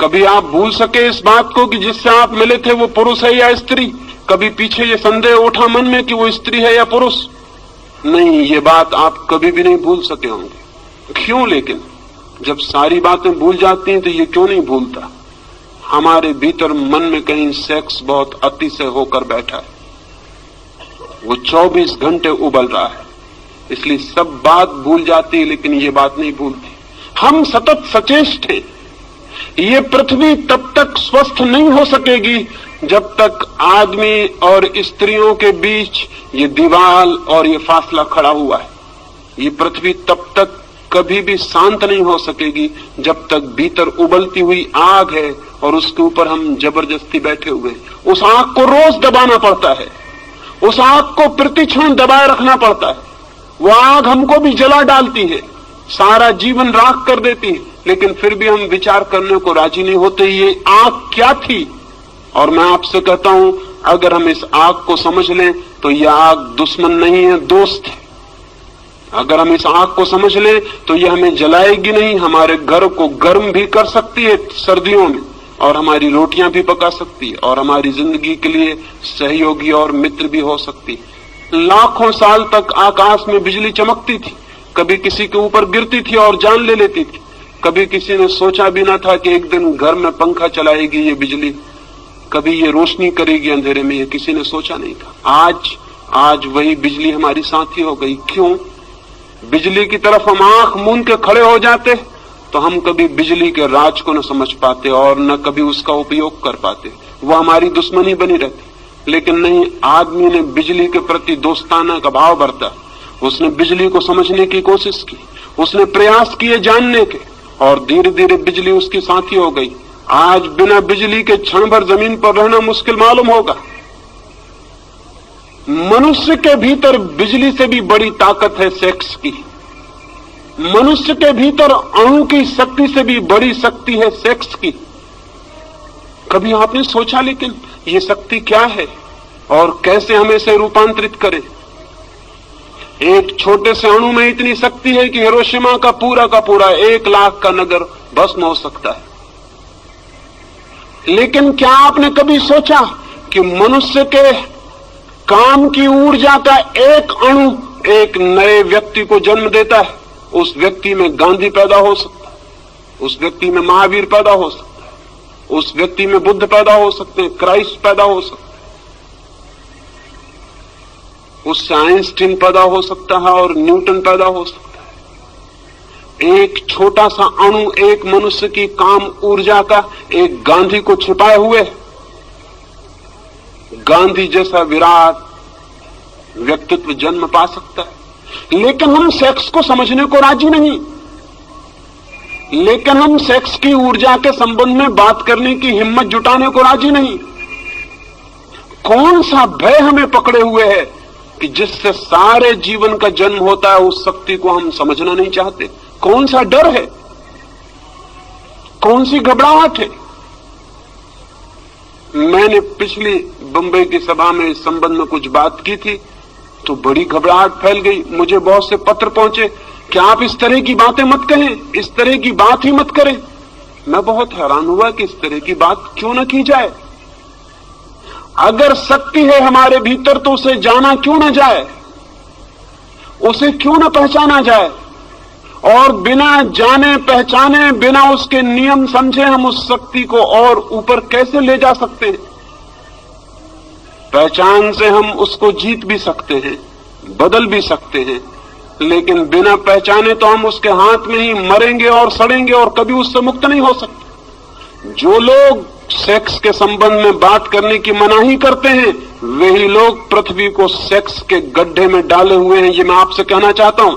Speaker 1: कभी आप भूल सके इस बात को कि जिससे आप मिले थे वो पुरुष है या स्त्री? कभी पीछे ये संदेह उठा मन में कि वो स्त्री है या पुरुष? नहीं, ये बात आप कभी भी नहीं भूल सके होंगे। क्यों? लेकिन जब सारी बातें भूल जाती हैं तो ये क्यों नहीं भूलता? हमारे भीतर मन में कहीं सेक्स बहुत अतिशय होकर बैठा है, वो 24 घंटे उबल रहा है, इसलिए सब बात भूल जाती है लेकिन ये बात नहीं भूलती। हम सतत सचेष्ट हैं। ये पृथ्वी तब तक स्वस्थ नहीं हो सकेगी जब तक आदमी और स्त्रियों के बीच ये दीवार और ये फासला खड़ा हुआ है। ये पृथ्वी तब तक कभी भी शांत नहीं हो सकेगी जब तक भीतर उबलती हुई आग है और उसके ऊपर हम जबरदस्ती बैठे हुए हैं। उस आग को रोज दबाना पड़ता है, उस आग को प्रतिक्षण दबाए रखना पड़ता है। वो आग हमको भी जला डालती है, सारा जीवन राख कर देती है, लेकिन फिर भी हम विचार करने को राजी नहीं होते ये आग क्या थी। और मैं आपसे कहता हूं, अगर हम इस आग को समझ लें तो यह आग दुश्मन नहीं है, दोस्त है। अगर हम इस आग को समझ लें तो यह हमें जलाएगी नहीं, हमारे घर को गर्म भी कर सकती है सर्दियों में, और हमारी रोटियां भी पका सकती है, और हमारी जिंदगी के लिए सहयोगी और मित्र भी हो सकती है। लाखों साल तक आकाश में बिजली चमकती थी, कभी किसी के ऊपर गिरती थी और जान ले लेती थी। कभी किसी ने सोचा भी ना था कि एक दिन घर में पंखा चलाएगी ये बिजली, कभी ये रोशनी करेगी अंधेरे में, ये किसी ने सोचा नहीं था। आज वही बिजली हमारी साथी हो गई। क्यों? बिजली की तरफ हम आंख मूंद के खड़े हो जाते तो हम कभी बिजली के राज को न समझ पाते और न कभी उसका उपयोग कर पाते, वो हमारी दुश्मनी बनी रहती। लेकिन नहीं, आदमी ने बिजली के प्रति दोस्ताना का भाव बरता, उसने बिजली को समझने की कोशिश की, उसने प्रयास किए जानने के, और धीरे धीरे बिजली उसकी साथी हो गई। आज बिना बिजली के क्षण भर जमीन पर रहना मुश्किल मालूम होगा। मनुष्य के भीतर बिजली से भी बड़ी ताकत है सेक्स की। मनुष्य के भीतर अणु की शक्ति से भी बड़ी शक्ति है सेक्स की। कभी आपने सोचा लेकिन ये शक्ति क्या है और कैसे हमें इसे रूपांतरित करें? एक छोटे से अणु में इतनी शक्ति है कि हिरोशिमा का पूरा 1 लाख का नगर भस्म हो सकता है। लेकिन क्या आपने कभी सोचा कि मनुष्य के काम की ऊर्जा का एक अणु एक नए व्यक्ति को जन्म देता है? उस व्यक्ति में गांधी पैदा हो सकता है, उस व्यक्ति में महावीर पैदा हो सकता है, उस व्यक्ति में बुद्ध पैदा हो सकते हैं, क्राइस्ट पैदा हो सकता है, उससे आइंस्टीन पैदा हो सकता है और न्यूटन पैदा हो सकता है। एक छोटा सा अणु एक मनुष्य की काम ऊर्जा का एक गांधी को छिपाए हुए, गांधी जैसा विराट व्यक्तित्व जन्म पा सकता है। लेकिन हम सेक्स को समझने को राजी नहीं, लेकिन हम सेक्स की ऊर्जा के संबंध में बात करने की हिम्मत जुटाने को राजी नहीं। कौन सा भय हमें पकड़े हुए है कि जिससे सारे जीवन का जन्म होता है, उस शक्ति को हम समझना नहीं चाहते? कौन सा डर है, कौन सी घबराहट है? मैंने पिछली बंबई की सभा में इस संबंध में कुछ बात की थी तो बड़ी घबराहट फैल गई। मुझे बहुत से पत्र पहुंचे कि आप इस तरह की बातें मत कहें, इस तरह की बात ही मत करें। मैं बहुत हैरान हुआ कि इस तरह की बात क्यों न की जाए। अगर शक्ति है हमारे भीतर तो उसे जाना क्यों न जाए, उसे क्यों न पहचाना जाए? और बिना जाने पहचाने, बिना उसके नियम समझे हम उस शक्ति को और ऊपर कैसे ले जा सकते हैं? पहचान से हम उसको जीत भी सकते हैं, बदल भी सकते हैं, लेकिन बिना पहचाने तो हम उसके हाथ में ही मरेंगे और सड़ेंगे और कभी उससे मुक्त नहीं हो सकते। जो लोग सेक्स के संबंध में बात करने की मनाही करते हैं, वही लोग पृथ्वी को सेक्स के गड्ढे में डाले हुए हैं, ये मैं आपसे कहना चाहता हूं।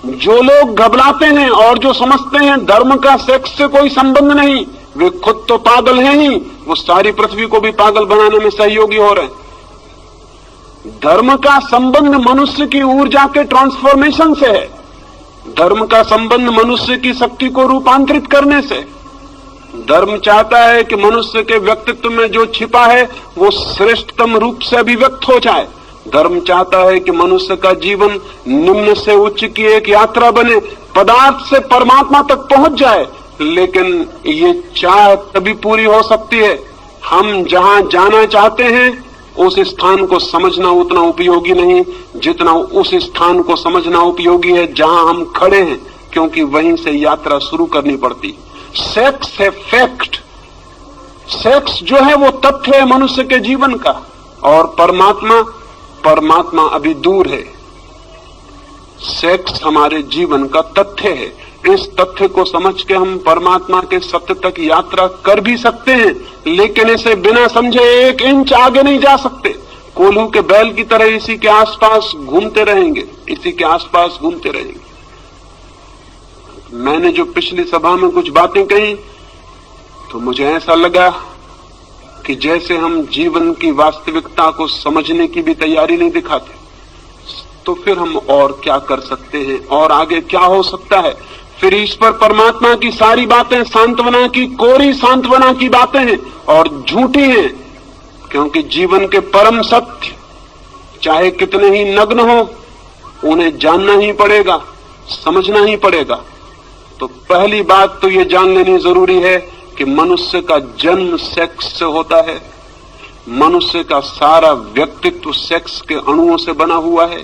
Speaker 1: जो लोग घबराते हैं और जो समझते हैं धर्म का सेक्स से कोई संबंध नहीं, वे खुद तो पागल हैं ही, वो सारी पृथ्वी को भी पागल बनाने में सहयोगी हो रहे हैं। धर्म का संबंध मनुष्य की ऊर्जा के ट्रांसफॉर्मेशन से है। धर्म का संबंध मनुष्य की शक्ति को रूपांतरित करने से। धर्म चाहता है कि मनुष्य के व्यक्तित्व में जो छिपा है वो श्रेष्ठतम रूप से अभिव्यक्त हो जाए। धर्म चाहता है कि मनुष्य का जीवन निम्न से उच्च की एक यात्रा बने, पदार्थ से परमात्मा तक पहुंच जाए। लेकिन ये चाह तभी पूरी हो सकती है हम जहां जाना चाहते हैं उस स्थान को समझना उतना उपयोगी नहीं जितना उस स्थान को समझना उपयोगी है जहां हम खड़े हैं, क्योंकि वहीं से यात्रा शुरू करनी पड़ती। सेक्स है फैक्ट, सेक्स जो है वो तथ्य है मनुष्य के जीवन का, और परमात्मा अभी दूर है। सेक्स हमारे जीवन का तथ्य है। इस तथ्य को समझ के हम परमात्मा के सत्य तक यात्रा कर भी सकते हैं, लेकिन इसे बिना समझे 1 इंच आगे नहीं जा सकते। कोल्हू के बैल की तरह इसी के आसपास घूमते रहेंगे, इसी के आसपास घूमते रहेंगे। मैंने जो पिछली सभा में कुछ बातें कही तो मुझे ऐसा लगा कि जैसे हम जीवन की वास्तविकता को समझने की भी तैयारी नहीं दिखाते, तो फिर हम और क्या कर सकते हैं और आगे क्या हो सकता है। फिर ईश्वर परमात्मा की सारी बातें सांत्वना की, कोरी सांत्वना की बातें हैं और झूठी हैं, क्योंकि जीवन के परम सत्य चाहे कितने ही नग्न हो उन्हें जानना ही पड़ेगा, समझना ही पड़ेगा। तो पहली बात तो ये जान लेनी जरूरी है कि मनुष्य का जन्म सेक्स से होता है, मनुष्य का सारा व्यक्तित्व सेक्स के अणुओं से बना हुआ है,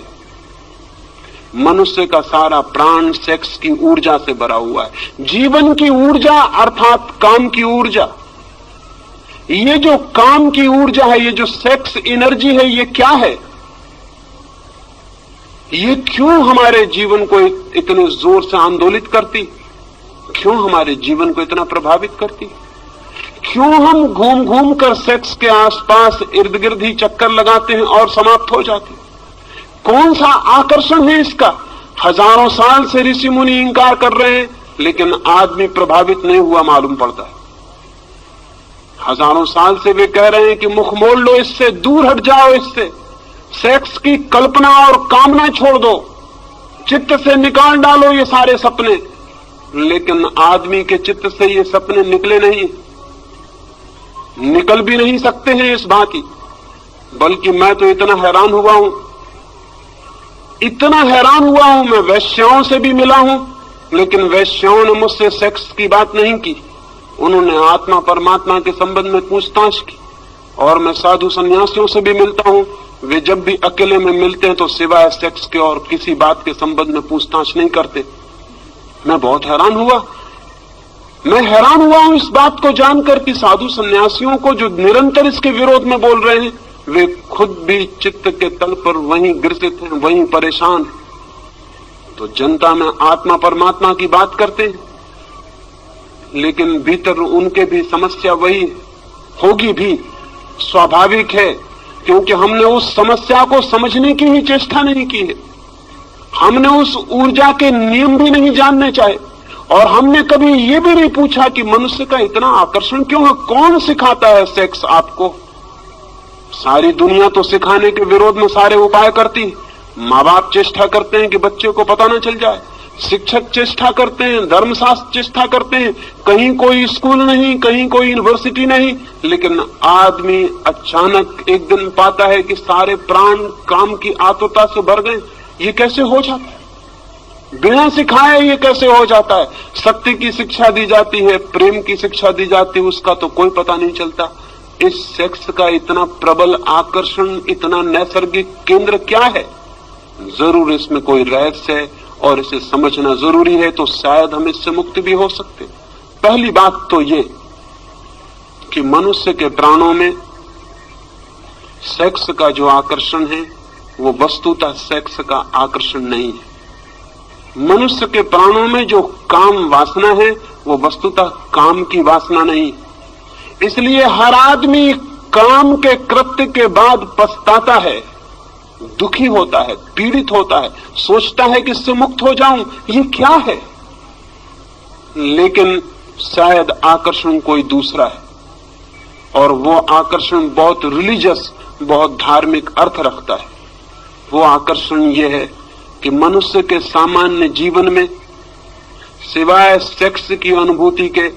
Speaker 1: मनुष्य का सारा प्राण सेक्स की ऊर्जा से भरा हुआ है। जीवन की ऊर्जा अर्थात काम की ऊर्जा, ये जो काम की ऊर्जा है, ये जो सेक्स एनर्जी है, ये क्या है? ये क्यों हमारे जीवन को इतने जोर से आंदोलित करती, क्यों हमारे जीवन को इतना प्रभावित करती? क्यों हम घूम घूम कर सेक्स के आसपास इर्द गिर्द ही चक्कर लगाते हैं और समाप्त हो जाते हैं? कौन सा आकर्षण है इसका? हजारों साल से ऋषि मुनि इंकार कर रहे हैं, लेकिन आदमी प्रभावित नहीं हुआ मालूम पड़ता है। हजारों साल से वे कह रहे हैं कि मुख मोड़ लो इससे, दूर हट जाओ इससे, सेक्स की कल्पना और कामना छोड़ दो, चित्त से निकाल डालो ये सारे सपने। लेकिन आदमी के चित्त से ये सपने निकले नहीं, निकल भी नहीं सकते हैं इस भांति। बल्कि मैं तो इतना हैरान हुआ हूं, इतना हैरान हुआ हूं, मैं वैश्याओं से भी मिला हूं, लेकिन वैश्याओं ने मुझसे सेक्स की बात नहीं की, उन्होंने आत्मा परमात्मा के संबंध में पूछताछ की। और मैं साधु सन्यासियों से भी मिलता हूं, वे जब भी अकेले में मिलते हैं तो सिवाय सेक्स के और किसी बात के संबंध में पूछताछ नहीं करते। मैं बहुत हैरान हुआ, मैं हैरान हुआ हूं इस बात को जानकर कि साधु सन्यासियों को जो निरंतर इसके विरोध में बोल रहे हैं, वे खुद भी चित्त के तल पर वहीं ग्रसित हैं, वहीं परेशान हैं। तो जनता में आत्मा परमात्मा की बात करते हैं, लेकिन भीतर उनके भी समस्या वही होगी भी, स्वाभाविक है, क्योंकि हमने उस समस्या को समझने की ही चेष्टा नहीं की है। हमने उस ऊर्जा के नियम भी नहीं जानने चाहे, और हमने कभी ये भी नहीं पूछा कि मनुष्य का इतना आकर्षण क्यों है, कौन सिखाता है सेक्स आपको? सारी दुनिया तो सिखाने के विरोध में सारे उपाय करती है। माँ बाप चेष्टा करते हैं कि बच्चे को पता न चल जाए, शिक्षक चेष्टा करते हैं, धर्मशास्त्र चेष्टा करते हैं, कहीं कोई स्कूल नहीं, कहीं कोई यूनिवर्सिटी नहीं, लेकिन आदमी अचानक एक दिन पाता है कि सारे प्राण काम की आतुरता से भर गए। ये कैसे हो जाता है? बिना सिखाए ये कैसे हो जाता है? सत्य की शिक्षा दी जाती है, प्रेम की शिक्षा दी जाती है, उसका तो कोई पता नहीं चलता। इस सेक्स का इतना प्रबल आकर्षण, इतना नैसर्गिक केंद्र क्या है? जरूर इसमें कोई रहस्य है और इसे समझना जरूरी है, तो शायद हम इससे मुक्त भी हो सकते। पहली बात तो ये कि मनुष्य के प्राणों में सेक्स का जो आकर्षण है वो वस्तुतः सेक्स का आकर्षण नहीं है। मनुष्य के प्राणों में जो काम वासना है वो वस्तुतः काम की वासना नहीं। इसलिए हर आदमी काम के कृत्य के बाद पछताता है, दुखी होता है, पीड़ित होता है, सोचता है कि इससे मुक्त हो जाऊं, ये क्या है? लेकिन शायद आकर्षण कोई दूसरा है, और वो आकर्षण बहुत रिलीजियस, बहुत धार्मिक अर्थ रखता है। वो आकर्षण ये है कि मनुष्य के सामान्य जीवन में सिवाय सेक्स की अनुभूति के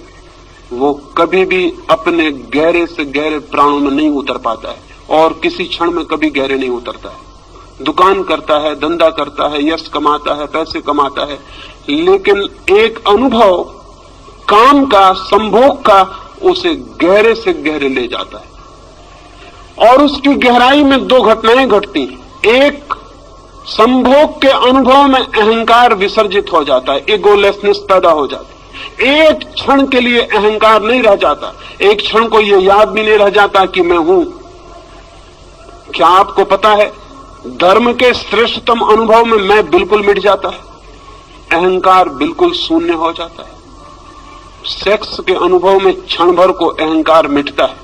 Speaker 1: वो कभी भी अपने गहरे से गहरे प्राणों में नहीं उतर पाता है, और किसी क्षण में कभी गहरे नहीं उतरता है। दुकान करता है, धंधा करता है, यश कमाता है, पैसे कमाता है, लेकिन एक अनुभव काम का, संभोग का उसे गहरे से गहरे ले जाता है। और उसकी गहराई में दो घटनाएं घटती हैं। एक, संभोग के अनुभव में अहंकार विसर्जित हो जाता है, इगोलेसनेस पैदा हो जाती है। एक क्षण के लिए अहंकार नहीं रह जाता, एक क्षण को यह याद भी नहीं रह जाता कि मैं हूं। क्या आपको पता है, धर्म के श्रेष्ठतम अनुभव में मैं बिल्कुल मिट जाता है, अहंकार बिल्कुल शून्य हो जाता है। सेक्स के अनुभव में क्षण भर को अहंकार मिटता है,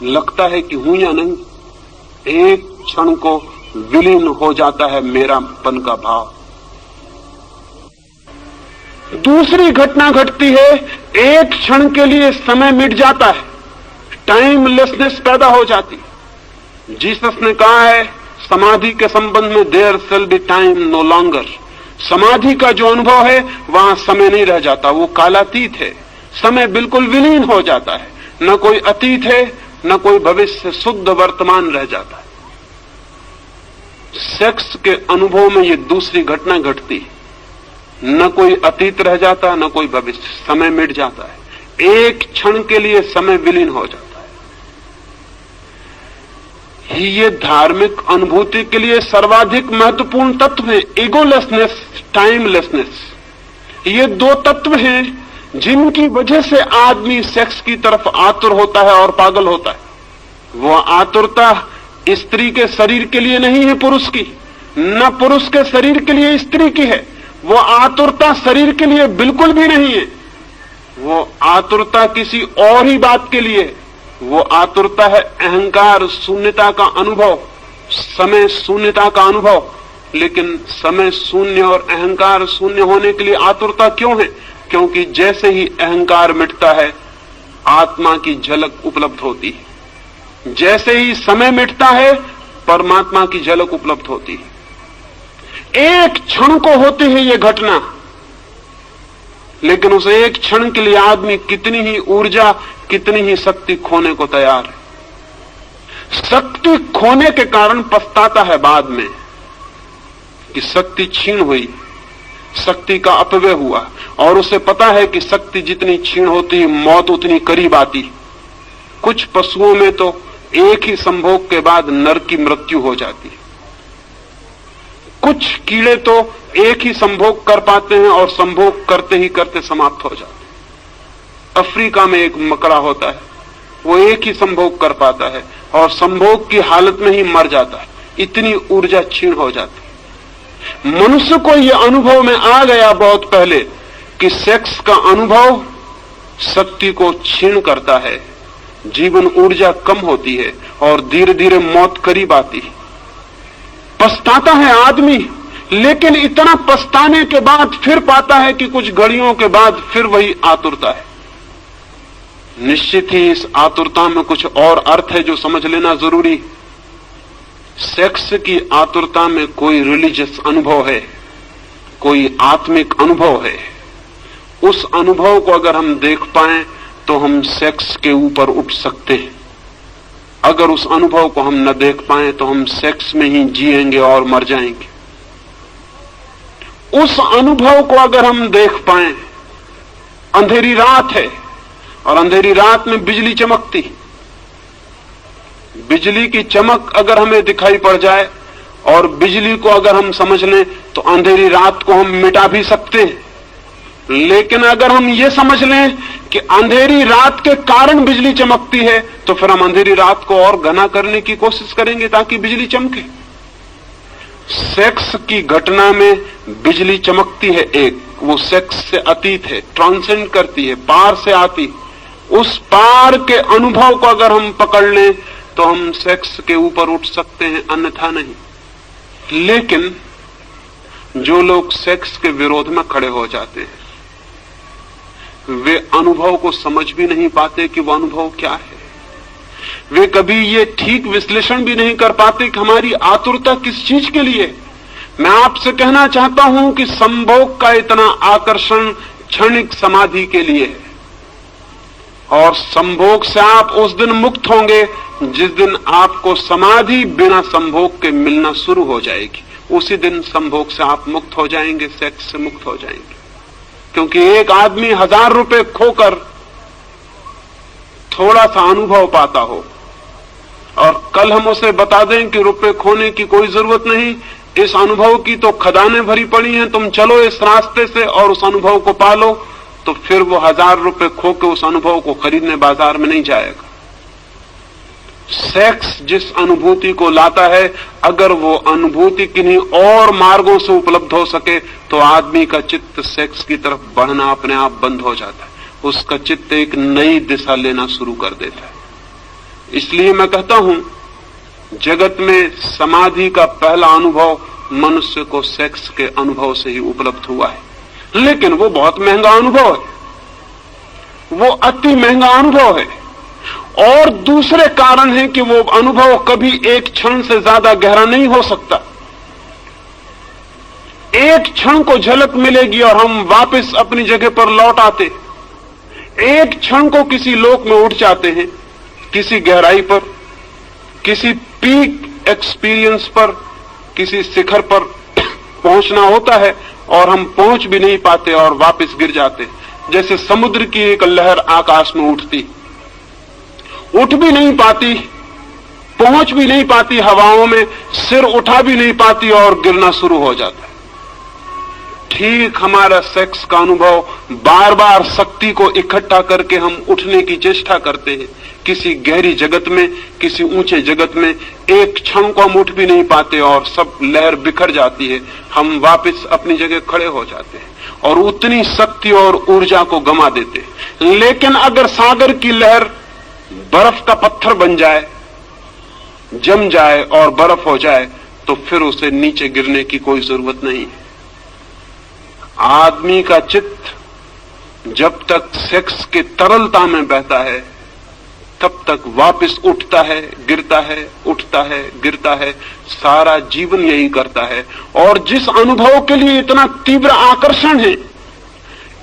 Speaker 1: लगता है कि हूं या नहीं, एक क्षण को विलीन हो जाता है मेरापन का भाव। दूसरी घटना घटती है, एक क्षण के लिए समय मिट जाता है, टाइमलेसनेस पैदा हो जाती। जीसस ने कहा है समाधि के संबंध में, there shall be time no longer. समाधि का जो अनुभव है वहां समय नहीं रह जाता, वो कालातीत है, समय बिल्कुल विलीन हो जाता है, न कोई अतीत है न कोई भविष्य, शुद्ध वर्तमान रह जाता है। सेक्स के अनुभव में ये दूसरी घटना घटती है, न कोई अतीत रह जाता न कोई भविष्य, समय मिट जाता है, एक क्षण के लिए समय विलीन हो जाता है। ये धार्मिक अनुभूति के लिए सर्वाधिक महत्वपूर्ण तत्व है, ईगोलेसनेस, टाइमलेसनेस। ये दो तत्व हैं जिनकी वजह से आदमी सेक्स की तरफ आतुर होता है और पागल होता है। वो आतुरता स्त्री के शरीर के लिए नहीं है पुरुष की, न पुरुष के शरीर के लिए स्त्री की है। वो आतुरता शरीर के लिए बिल्कुल भी नहीं है, वो आतुरता किसी और ही बात के लिए। वो आतुरता है अहंकार शून्यता का अनुभव, समय शून्यता का अनुभव। लेकिन समय शून्य और अहंकार शून्य होने के लिए आतुरता क्यों है? क्योंकि जैसे ही अहंकार मिटता है आत्मा की झलक उपलब्ध होती है, जैसे ही समय मिटता है परमात्मा की झलक उपलब्ध होती है। एक क्षण को होती है ये घटना, लेकिन उस एक क्षण के लिए आदमी कितनी ही ऊर्जा, कितनी ही शक्ति खोने को तैयार है। शक्ति खोने के कारण पछताता है बाद में कि शक्ति छीन हुई, शक्ति का अपव्यय हुआ, और उसे पता है कि शक्ति जितनी छीन होती है मौत उतनी करीब आती। कुछ पशुओं में तो एक ही संभोग के बाद नर की मृत्यु हो जाती है, कुछ कीड़े तो एक ही संभोग कर पाते हैं और संभोग करते ही करते समाप्त हो जाते हैं। अफ्रीका में एक मकड़ा होता है, वो एक ही संभोग कर पाता है और संभोग की हालत में ही मर जाता है, इतनी ऊर्जा क्षीण हो जाती है। मनुष्य को यह अनुभव में आ गया बहुत पहले कि सेक्स का अनुभव शक्ति को क्षीण करता है, जीवन ऊर्जा कम होती है और धीरे धीरे मौत करीब आती है। पछताता है आदमी, लेकिन इतना पछताने के बाद फिर पाता है कि कुछ घड़ियों के बाद फिर वही आतुरता है। निश्चित ही इस आतुरता में कुछ और अर्थ है जो समझ लेना जरूरी। सेक्स की आतुरता में कोई रिलीजियस अनुभव है, कोई आत्मिक अनुभव है। उस अनुभव को अगर हम देख पाएं तो हम सेक्स के ऊपर उठ सकते हैं। अगर उस अनुभव को हम न देख पाएं तो हम सेक्स में ही जिएंगे और मर जाएंगे। उस अनुभव को अगर हम देख पाएं, अंधेरी रात है और अंधेरी रात में बिजली चमकती, बिजली की चमक अगर हमें दिखाई पड़ जाए और बिजली को अगर हम समझ लें तो अंधेरी रात को हम मिटा भी सकते हैं। लेकिन अगर हम ये समझ लें कि अंधेरी रात के कारण बिजली चमकती है तो फिर हम अंधेरी रात को और घना करने की कोशिश करेंगे ताकि बिजली चमके। सेक्स की घटना में बिजली चमकती है, एक वो सेक्स से अतीत है, ट्रांसेंड करती है, पार से आती। उस पार के अनुभव को अगर हम पकड़ लें तो हम सेक्स के ऊपर उठ सकते हैं, अन्यथा नहीं। लेकिन जो लोग सेक्स के विरोध में खड़े हो जाते हैं वे अनुभव को समझ भी नहीं पाते कि वो अनुभव क्या है। वे कभी ये ठीक विश्लेषण भी नहीं कर पाते कि हमारी आतुरता किस चीज के लिए। मैं आपसे कहना चाहता हूं कि संभोग का इतना आकर्षण क्षणिक समाधि के लिए है, और संभोग से आप उस दिन मुक्त होंगे जिस दिन आपको समाधि बिना संभोग के मिलना शुरू हो जाएगी। उसी दिन संभोग से आप मुक्त हो जाएंगे, सेक्स से मुक्त हो जाएंगे। क्योंकि एक आदमी 1000 रुपए खोकर थोड़ा सा अनुभव पाता हो और कल हम उसे बता दें कि रुपए खोने की कोई जरूरत नहीं, इस अनुभव की तो खदानें भरी पड़ी हैं, तुम चलो इस रास्ते से और उस अनुभव को पालो, तो फिर वो 1000 रुपए खो के उस अनुभव को खरीदने बाजार में नहीं जाएगा। सेक्स जिस अनुभूति को लाता है, अगर वो अनुभूति किन्हीं और मार्गों से उपलब्ध हो सके तो आदमी का चित्त सेक्स की तरफ बढ़ना अपने आप बंद हो जाता है, उसका चित्त एक नई दिशा लेना शुरू कर देता है। इसलिए मैं कहता हूं जगत में समाधि का पहला अनुभव मनुष्य को सेक्स के अनुभव से ही उपलब्ध हुआ है। लेकिन वो बहुत महंगा अनुभव है, वो अति महंगा अनुभव है। और दूसरे कारण है कि वो अनुभव कभी एक क्षण से ज्यादा गहरा नहीं हो सकता। एक क्षण को झलक मिलेगी और हम वापस अपनी जगह पर लौट आते। एक क्षण को किसी लोक में उठ जाते हैं, किसी गहराई पर, किसी पीक एक्सपीरियंस पर, किसी शिखर पर पहुंचना होता है और हम पहुंच भी नहीं पाते और वापस गिर जाते। जैसे समुद्र की एक लहर आकाश में उठती, उठ भी नहीं पाती, पहुंच भी नहीं पाती हवाओं में, सिर उठा भी नहीं पाती और गिरना शुरू हो जाता है। ठीक हमारा सेक्स का अनुभव, बार बार शक्ति को इकट्ठा करके हम उठने की चेष्टा करते हैं किसी गहरी जगत में, किसी ऊंचे जगत में। एक क्षण को हम उठ भी नहीं पाते और सब लहर बिखर जाती है, हम वापस अपनी जगह खड़े हो जाते हैं और उतनी शक्ति और ऊर्जा को गंवा देते हैं। लेकिन अगर सागर की लहर बर्फ का पत्थर बन जाए, जम जाए और बर्फ हो जाए, तो फिर उसे नीचे गिरने की कोई जरूरत नहीं है। आदमी का चित्त जब तक सेक्स के तरलता में बहता है, तब तक वापस उठता है, गिरता है, उठता है, गिरता है। सारा जीवन यही करता है। और जिस अनुभव के लिए इतना तीव्र आकर्षण है,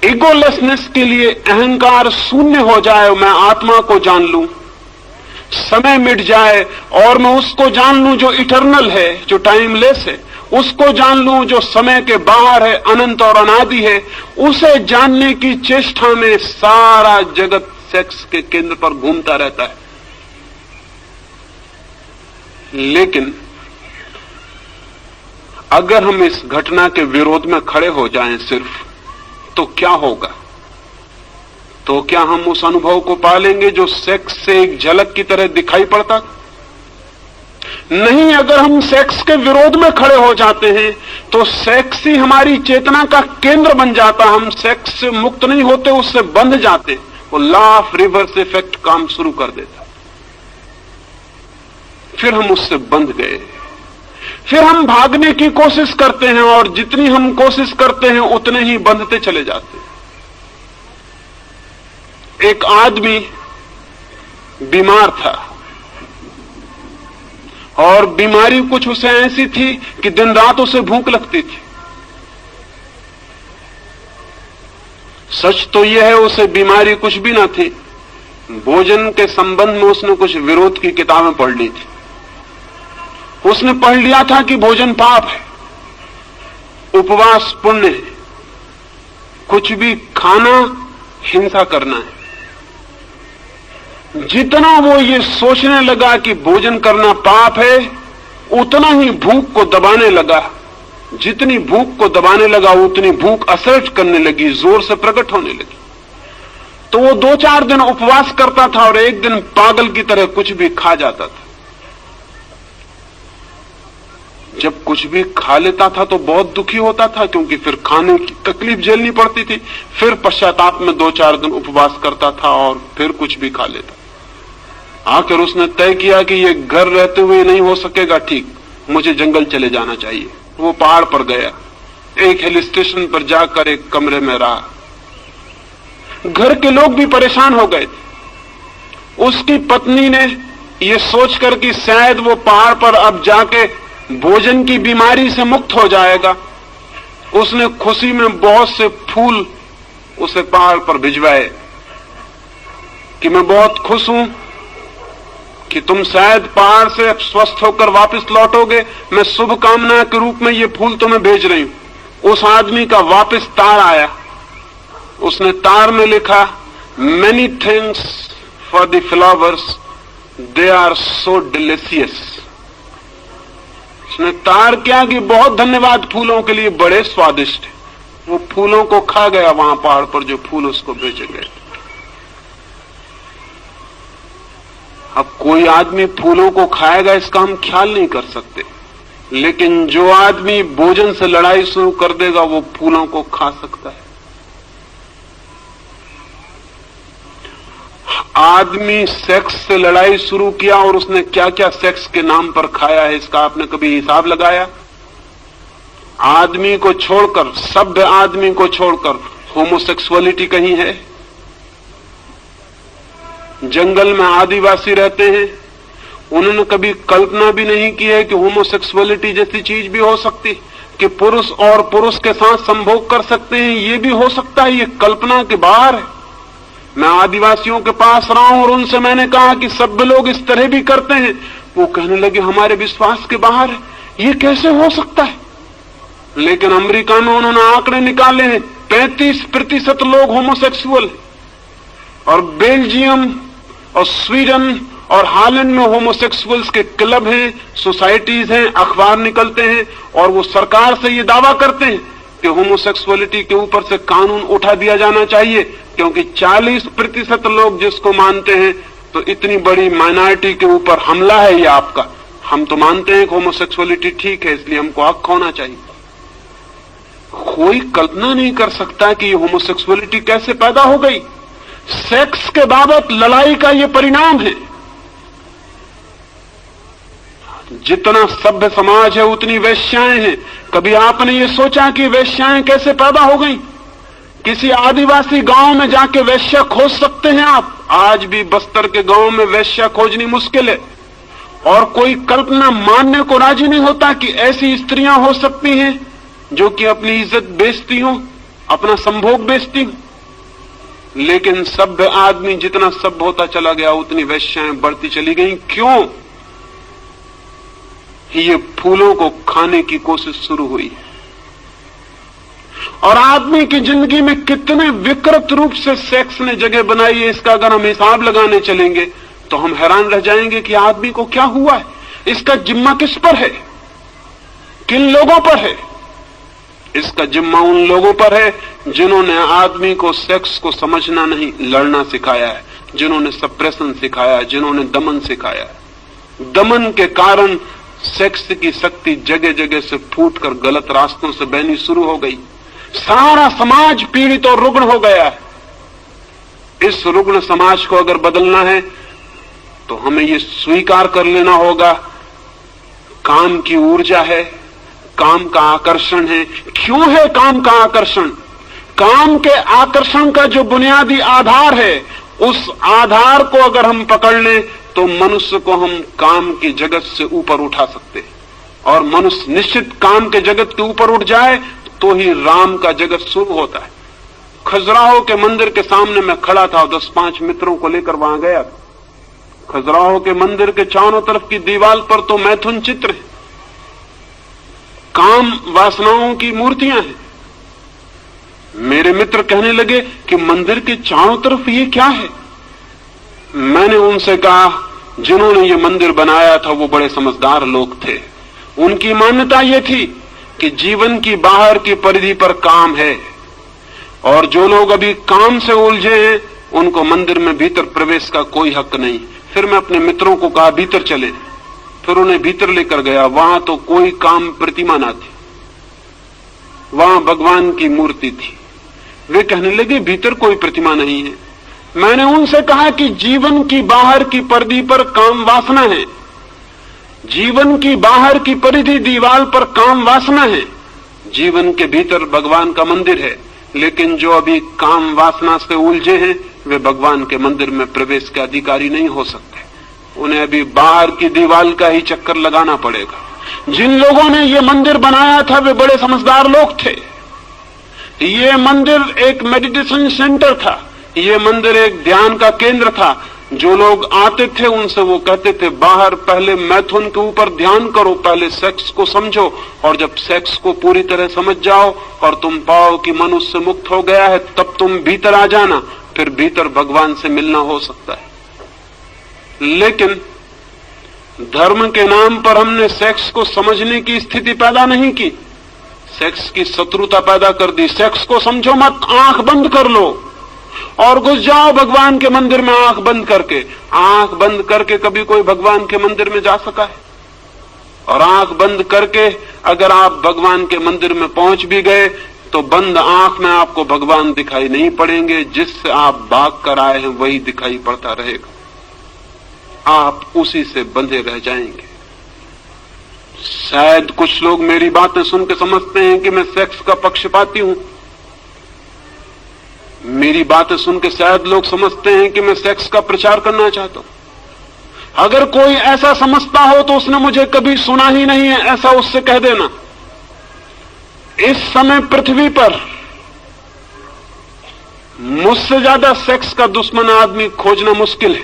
Speaker 1: ईगोलेसनेस के लिए, अहंकार शून्य हो जाए, मैं आत्मा को जान लूं, समय मिट जाए और मैं उसको जान लूं जो इटर्नल है, जो टाइमलेस है, उसको जान लूं जो समय के बाहर है, अनंत और अनादि है। उसे जानने की चेष्टा में सारा जगत सेक्स के केंद्र पर घूमता रहता है। लेकिन अगर हम इस घटना के विरोध में खड़े हो जाएं सिर्फ, तो क्या होगा? तो क्या हम उस अनुभव को पालेंगे जो सेक्स से एक झलक की तरह दिखाई पड़ता? नहीं। अगर हम सेक्स के विरोध में खड़े हो जाते हैं तो सेक्स ही हमारी चेतना का केंद्र बन जाता। हम सेक्स से मुक्त नहीं होते, उससे बंध जाते। वो लॉ ऑफ रिवर्स इफेक्ट काम शुरू कर देता। फिर हम उससे बंध गए, फिर हम भागने की कोशिश करते हैं और जितनी हम कोशिश करते हैं उतने ही बंधते चले जाते हैं। एक आदमी बीमार था और बीमारी कुछ उसे ऐसी थी कि दिन रात उसे भूख लगती थी। सच तो यह है उसे बीमारी कुछ भी ना थी। भोजन के संबंध में उसने कुछ विरोध की किताबें पढ़ ली थी। उसने पढ़ लिया था कि भोजन पाप है, उपवास पुण्य है, कुछ भी खाना हिंसा करना है। जितना वो ये सोचने लगा कि भोजन करना पाप है, उतना ही भूख को दबाने लगा। जितनी भूख को दबाने लगा उतनी भूख असर्ट करने लगी, जोर से प्रकट होने लगी। तो वो 2-4 दिन उपवास करता था और एक दिन पागल की तरह कुछ भी खा जाता था। जब कुछ भी खा लेता था तो बहुत दुखी होता था, क्योंकि फिर खाने की तकलीफ झेलनी पड़ती थी। फिर पश्चाताप में 2-4 दिन उपवास करता था और फिर कुछ भी खा लेता। आखिर उसने तय किया कि ये घर रहते हुए नहीं हो सकेगा, ठीक, मुझे जंगल चले जाना चाहिए। वो पहाड़ पर गया, एक हिल स्टेशन पर जाकर एक कमरे में रहा। घर के लोग भी परेशान हो गए थे। उसकी पत्नी ने ये सोचकर कि शायद वो पहाड़ पर अब जाके भोजन की बीमारी से मुक्त हो जाएगा, उसने खुशी में बहुत से फूल उसे पहाड़ पर भिजवाए कि मैं बहुत खुश हूं कि तुम शायद पहाड़ से स्वस्थ होकर वापस लौटोगे, मैं शुभ कामना के रूप में ये फूल तुम्हें भेज रही हूं। उस आदमी का वापस तार आया। उसने तार में लिखा, many thanks for the flowers, they are so delicious. उसने तार किया कि बहुत धन्यवाद फूलों के लिए, बड़े स्वादिष्ट। वो फूलों को खा गया वहां पहाड़ पर जो फूल उसको भेजे गए। अब कोई आदमी फूलों को खाएगा इसका हम ख्याल नहीं कर सकते, लेकिन जो आदमी भोजन से लड़ाई शुरू कर देगा वो फूलों को खा सकता है। आदमी सेक्स से लड़ाई शुरू किया और उसने क्या क्या सेक्स के नाम पर खाया है, इसका आपने कभी हिसाब लगाया? आदमी को छोड़कर, सभ्य आदमी को छोड़कर होमोसेक्सुअलिटी कहीं है? जंगल में आदिवासी रहते हैं, उन्होंने कभी कल्पना भी नहीं की है कि होमोसेक्सुअलिटी जैसी चीज भी हो सकती, कि पुरुष और पुरुष के साथ संभोग कर सकते हैं, ये भी हो सकता है। ये कल्पना के बाहर है। मैं आदिवासियों के पास रहा हूं और उनसे मैंने कहा कि सब लोग इस तरह भी करते हैं। वो कहने लगे हमारे विश्वास के बाहर है, ये कैसे हो सकता है? लेकिन अमेरिका में उन्होंने आंकड़े निकाले हैं, 35% लोग होमोसेक्सुअल, और बेल्जियम और स्वीडन और हालैंड में होमोसेक्सुअल्स के क्लब हैं, सोसाइटीज हैं, अखबार निकलते हैं, और वो सरकार से ये दावा करते हैं कि होमोसेक्सुअलिटी के ऊपर से कानून उठा दिया जाना चाहिए, क्योंकि 40% लोग जिसको मानते हैं, तो इतनी बड़ी माइनॉरिटी के ऊपर हमला है ये आपका। हम तो मानते हैं कि होमोसेक्सुअलिटी ठीक है, इसलिए हमको हक होना चाहिए। कोई कल्पना नहीं कर सकता कि ये होमोसेक्सुअलिटी कैसे पैदा हो गई। सेक्स के बाबत लड़ाई का ये परिणाम है। जितना सभ्य समाज है उतनी वेश्याएं हैं। कभी आपने ये सोचा कि वेश्याएं कैसे पैदा हो गई? किसी आदिवासी गांव में जाके वेश्या खोज सकते हैं आप? आज भी बस्तर के गांव में वेश्या खोजनी मुश्किल है, और कोई कल्पना मानने को राजी नहीं होता कि ऐसी स्त्रियां हो सकती हैं जो कि अपनी इज्जत बेचती हो, अपना संभोग बेचती हो। लेकिन सभ्य आदमी जितना सभ्य होता चला गया उतनी वेश्याएं बढ़ती चली गई। क्यों? ये फूलों को खाने की कोशिश शुरू हुई। और आदमी की जिंदगी में कितने विकृत रूप से सेक्स ने जगह बनाई है, इसका अगर हम हिसाब लगाने चलेंगे तो हम हैरान रह जाएंगे कि आदमी को क्या हुआ है। इसका जिम्मा किस पर है? किन लोगों पर है? इसका जिम्मा उन लोगों पर है जिन्होंने आदमी को सेक्स को समझना नहीं, लड़ना सिखाया है, जिन्होंने सप्रेशन सिखाया, जिन्होंने दमन सिखाया है। दमन के कारण सेक्स की शक्ति जगह जगह से फूटकर गलत रास्तों से बहनी शुरू हो गई। सारा समाज पीड़ित और रुग्ण हो गया है। इस रुग्ण समाज को अगर बदलना है तो हमें यह स्वीकार कर लेना होगा, काम की ऊर्जा है, काम का आकर्षण है। क्यों है काम का आकर्षण? काम के आकर्षण का जो बुनियादी आधार है, उस आधार को अगर हम पकड़ लें तो मनुष्य को हम काम की जगत से ऊपर उठा सकते हैं। और मनुष्य निश्चित काम के जगत के ऊपर उठ जाए तो ही राम का जगत शुरू होता है। खजुराहो के मंदिर के सामने मैं खड़ा था, 10-5 मित्रों को लेकर वहां गया था। खजुराहो के मंदिर के चारों तरफ की दीवार पर तो मैथुन चित्र है, काम वासनाओं की मूर्तियां हैं। मेरे मित्र कहने लगे कि मंदिर के चारों तरफ ये क्या है? मैंने उनसे कहा, जिन्होंने ये मंदिर बनाया था वो बड़े समझदार लोग थे। उनकी मान्यता ये थी कि जीवन की बाहर की परिधि पर काम है, और जो लोग अभी काम से उलझे हैं उनको मंदिर में भीतर प्रवेश का कोई हक नहीं। फिर मैं अपने मित्रों को कहा भीतर चले, फिर उन्हें भीतर लेकर गया। वहां तो कोई काम प्रतिमा ना थी, वहां भगवान की मूर्ति थी। वे कहने लगे भीतर कोई प्रतिमा नहीं है। मैंने उनसे कहा कि जीवन की बाहर की परिधि पर काम वासना है, जीवन की बाहर की परिधि दीवार पर काम वासना है, जीवन के भीतर भगवान का मंदिर है। लेकिन जो अभी काम वासना से उलझे हैं वे भगवान के मंदिर में प्रवेश के अधिकारी नहीं हो सकते। उन्हें अभी बाहर की दीवार का ही चक्कर लगाना पड़ेगा। जिन लोगों ने ये मंदिर बनाया था वे बड़े समझदार लोग थे। ये मंदिर एक मेडिटेशन सेंटर था, ये मंदिर एक ध्यान का केंद्र था। जो लोग आते थे उनसे वो कहते थे बाहर पहले मैथुन के ऊपर ध्यान करो, पहले सेक्स को समझो, और जब सेक्स को पूरी तरह समझ जाओ और तुम पाओ कि मनुष्य मुक्त हो गया है, तब तुम भीतर आ जाना, फिर भीतर भगवान से मिलना हो सकता है। लेकिन धर्म के नाम पर हमने सेक्स को समझने की स्थिति पैदा नहीं की, सेक्स की शत्रुता पैदा कर दी। सेक्स को समझो मत, आंख बंद कर लो और घुस जाओ भगवान के मंदिर में आंख बंद करके। आंख बंद करके कभी कोई भगवान के मंदिर में जा सका है? और आंख बंद करके अगर आप भगवान के मंदिर में पहुंच भी गए तो बंद आंख में आपको भगवान दिखाई नहीं पड़ेंगे। जिससे आप भाग कर आए हैं वही दिखाई पड़ता रहेगा, आप उसी से बंधे रह जाएंगे। शायद कुछ लोग मेरी बातें सुन के समझते हैं कि मैं सेक्स का पक्षपाती हूं। मेरी बातें सुन के शायद लोग समझते हैं कि मैं सेक्स का प्रचार करना चाहता हूं। अगर कोई ऐसा समझता हो तो उसने मुझे कभी सुना ही नहीं है, ऐसा उससे कह देना। इस समय पृथ्वी पर मुझसे ज्यादा सेक्स का दुश्मन आदमी खोजना मुश्किल है,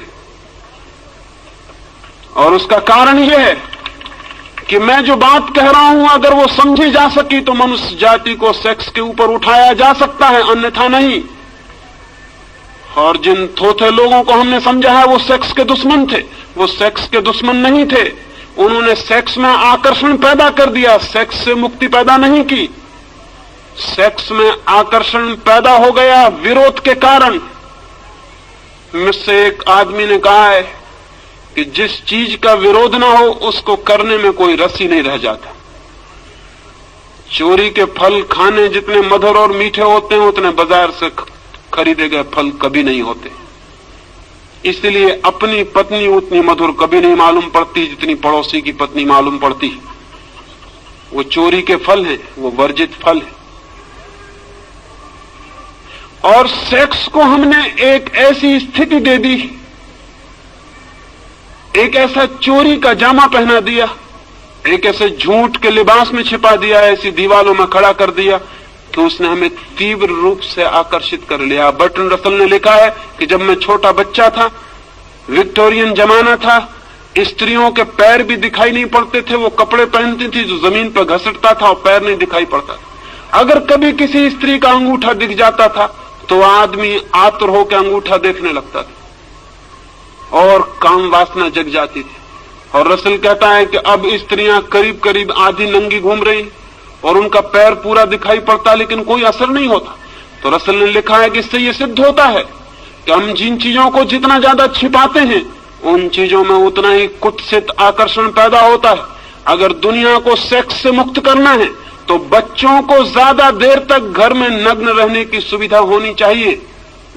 Speaker 1: और उसका कारण यह है कि मैं जो बात कह रहा हूं अगर वो समझी जा सकी तो मनुष्य जाति को सेक्स के ऊपर उठाया जा सकता है, अन्यथा नहीं। और जिन थोथे लोगों को हमने समझा है वो सेक्स के दुश्मन थे, वो सेक्स के दुश्मन नहीं थे। उन्होंने सेक्स में आकर्षण पैदा कर दिया, सेक्स से मुक्ति पैदा नहीं की। सेक्स में आकर्षण पैदा हो गया विरोध के कारण। मुझसे एक आदमी ने कहा है कि जिस चीज का विरोध ना हो उसको करने में कोई रस ही नहीं रह जाता। चोरी के फल खाने जितने मधुर और मीठे होते हैं उतने बाजार से खरीदे गए फल कभी नहीं होते। इसलिए अपनी पत्नी उतनी मधुर कभी नहीं मालूम पड़ती जितनी पड़ोसी की पत्नी मालूम पड़ती। वो चोरी के फल हैं, वो वर्जित फल है। और सेक्स को हमने एक ऐसी स्थिति दे दी, एक ऐसा चोरी का जामा पहना दिया, एक ऐसे झूठ के लिबास में छिपा दिया, ऐसी दीवालों में खड़ा कर दिया कि उसने हमें तीव्र रूप से आकर्षित कर लिया। बर्ट्रैंड रसल ने लिखा है कि जब मैं छोटा बच्चा था, विक्टोरियन जमाना था, स्त्रियों के पैर भी दिखाई नहीं पड़ते थे। वो कपड़े पहनती थी जो जमीन पर घसटता था और पैर नहीं दिखाई पड़ता था। अगर कभी किसी स्त्री का अंगूठा दिख जाता था तो आदमी आतुर होकर अंगूठा देखने लगता था और काम वासना जग जाती थी। और रसल कहता है कि अब स्त्रियां करीब करीब आधी नंगी घूम रही और उनका पैर पूरा दिखाई पड़ता लेकिन कोई असर नहीं होता। तो रसल ने लिखा है कि इससे यह सिद्ध होता है कि हम जिन चीजों को जितना ज्यादा छिपाते हैं उन चीजों में उतना ही कुत्सित आकर्षण पैदा होता है। अगर दुनिया को सेक्स से मुक्त करना है तो बच्चों को ज्यादा देर तक घर में नग्न रहने की सुविधा होनी चाहिए।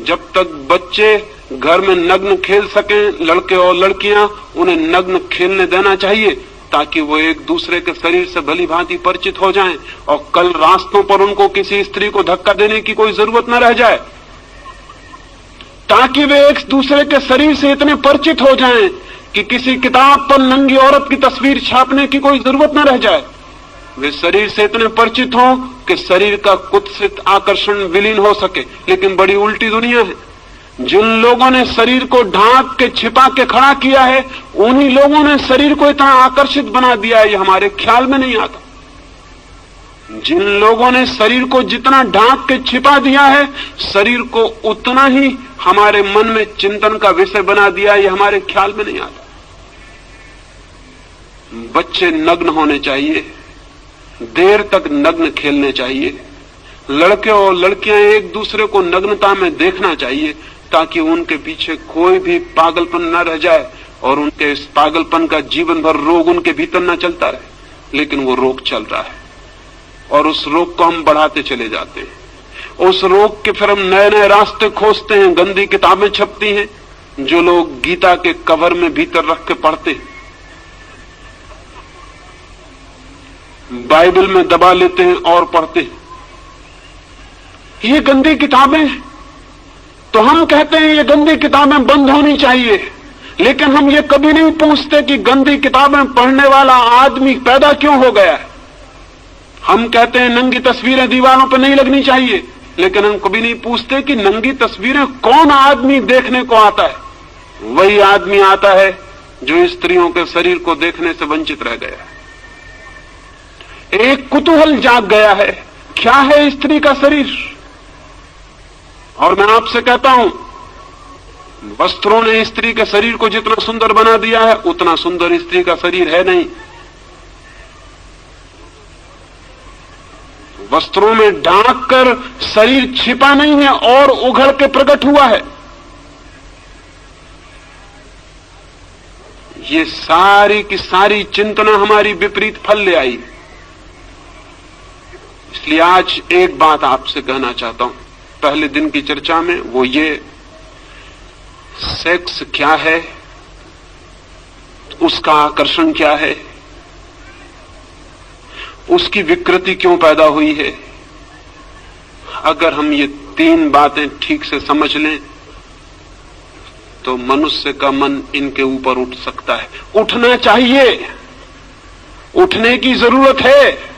Speaker 1: जब तक बच्चे घर में नग्न खेल सकें, लड़के और लड़कियां, उन्हें नग्न खेलने देना चाहिए ताकि वो एक दूसरे के शरीर से भली भांति परिचित हो जाएं और कल रास्तों पर उनको किसी स्त्री को धक्का देने की कोई जरूरत न रह जाए, ताकि वे एक दूसरे के शरीर से इतने परिचित हो जाएं कि किसी किताब पर नंगी औरत की तस्वीर छापने की कोई जरूरत न रह जाए। वे शरीर से इतने परिचित हों कि शरीर का कुत्सित आकर्षण विलीन हो सके। लेकिन बड़ी उल्टी दुनिया है। जिन लोगों ने शरीर को ढांक के छिपा के खड़ा किया है उन्हीं लोगों ने शरीर को इतना आकर्षित बना दिया है, ये हमारे ख्याल में नहीं आता। जिन लोगों ने शरीर को जितना ढांक के छिपा दिया है शरीर को उतना ही हमारे मन में चिंतन का विषय बना दिया, ये हमारे ख्याल में नहीं आता। बच्चे नग्न होने चाहिए, देर तक नग्न खेलने चाहिए, लड़के और लड़कियां एक दूसरे को नग्नता में देखना चाहिए ताकि उनके पीछे कोई भी पागलपन न रह जाए और उनके इस पागलपन का जीवन भर रोग उनके भीतर न चलता रहे। लेकिन वो रोग चल रहा है और उस रोग को हम बढ़ाते चले जाते हैं। उस रोग के फिर हम नए नए रास्ते खोजते हैं। गंदी किताबें छपती हैं जो लोग गीता के कवर में भीतर रख के पढ़ते हैं, बाइबल में दबा लेते हैं और पढ़ते हैं। ये गंदी किताबें, तो हम कहते हैं ये गंदी किताबें बंद होनी चाहिए, लेकिन हम ये कभी नहीं पूछते कि गंदी किताबें पढ़ने वाला आदमी पैदा क्यों हो गया है। हम कहते हैं नंगी तस्वीरें दीवारों पर नहीं लगनी चाहिए, लेकिन हम कभी नहीं पूछते कि नंगी तस्वीरें कौन आदमी देखने को आता है। वही आदमी आता है जो स्त्रियों के शरीर को देखने से वंचित रह गया है। एक कुतूहल जाग गया है, क्या है स्त्री का शरीर। और मैं आपसे कहता हूं, वस्त्रों ने स्त्री के शरीर को जितना सुंदर बना दिया है उतना सुंदर स्त्री का शरीर है नहीं। वस्त्रों में ढांक कर शरीर छिपा नहीं है और उघड़ के प्रकट हुआ है। ये सारी की सारी चिंतना हमारी विपरीत फल ले आई। इसलिए आज एक बात आपसे कहना चाहता हूं पहले दिन की चर्चा में, वो ये, सेक्स क्या है, उसका आकर्षण क्या है, उसकी विकृति क्यों पैदा हुई है। अगर हम ये 3 बातें ठीक से समझ लें तो मनुष्य का मन इनके ऊपर उठ सकता है। उठना चाहिए, उठने की जरूरत है,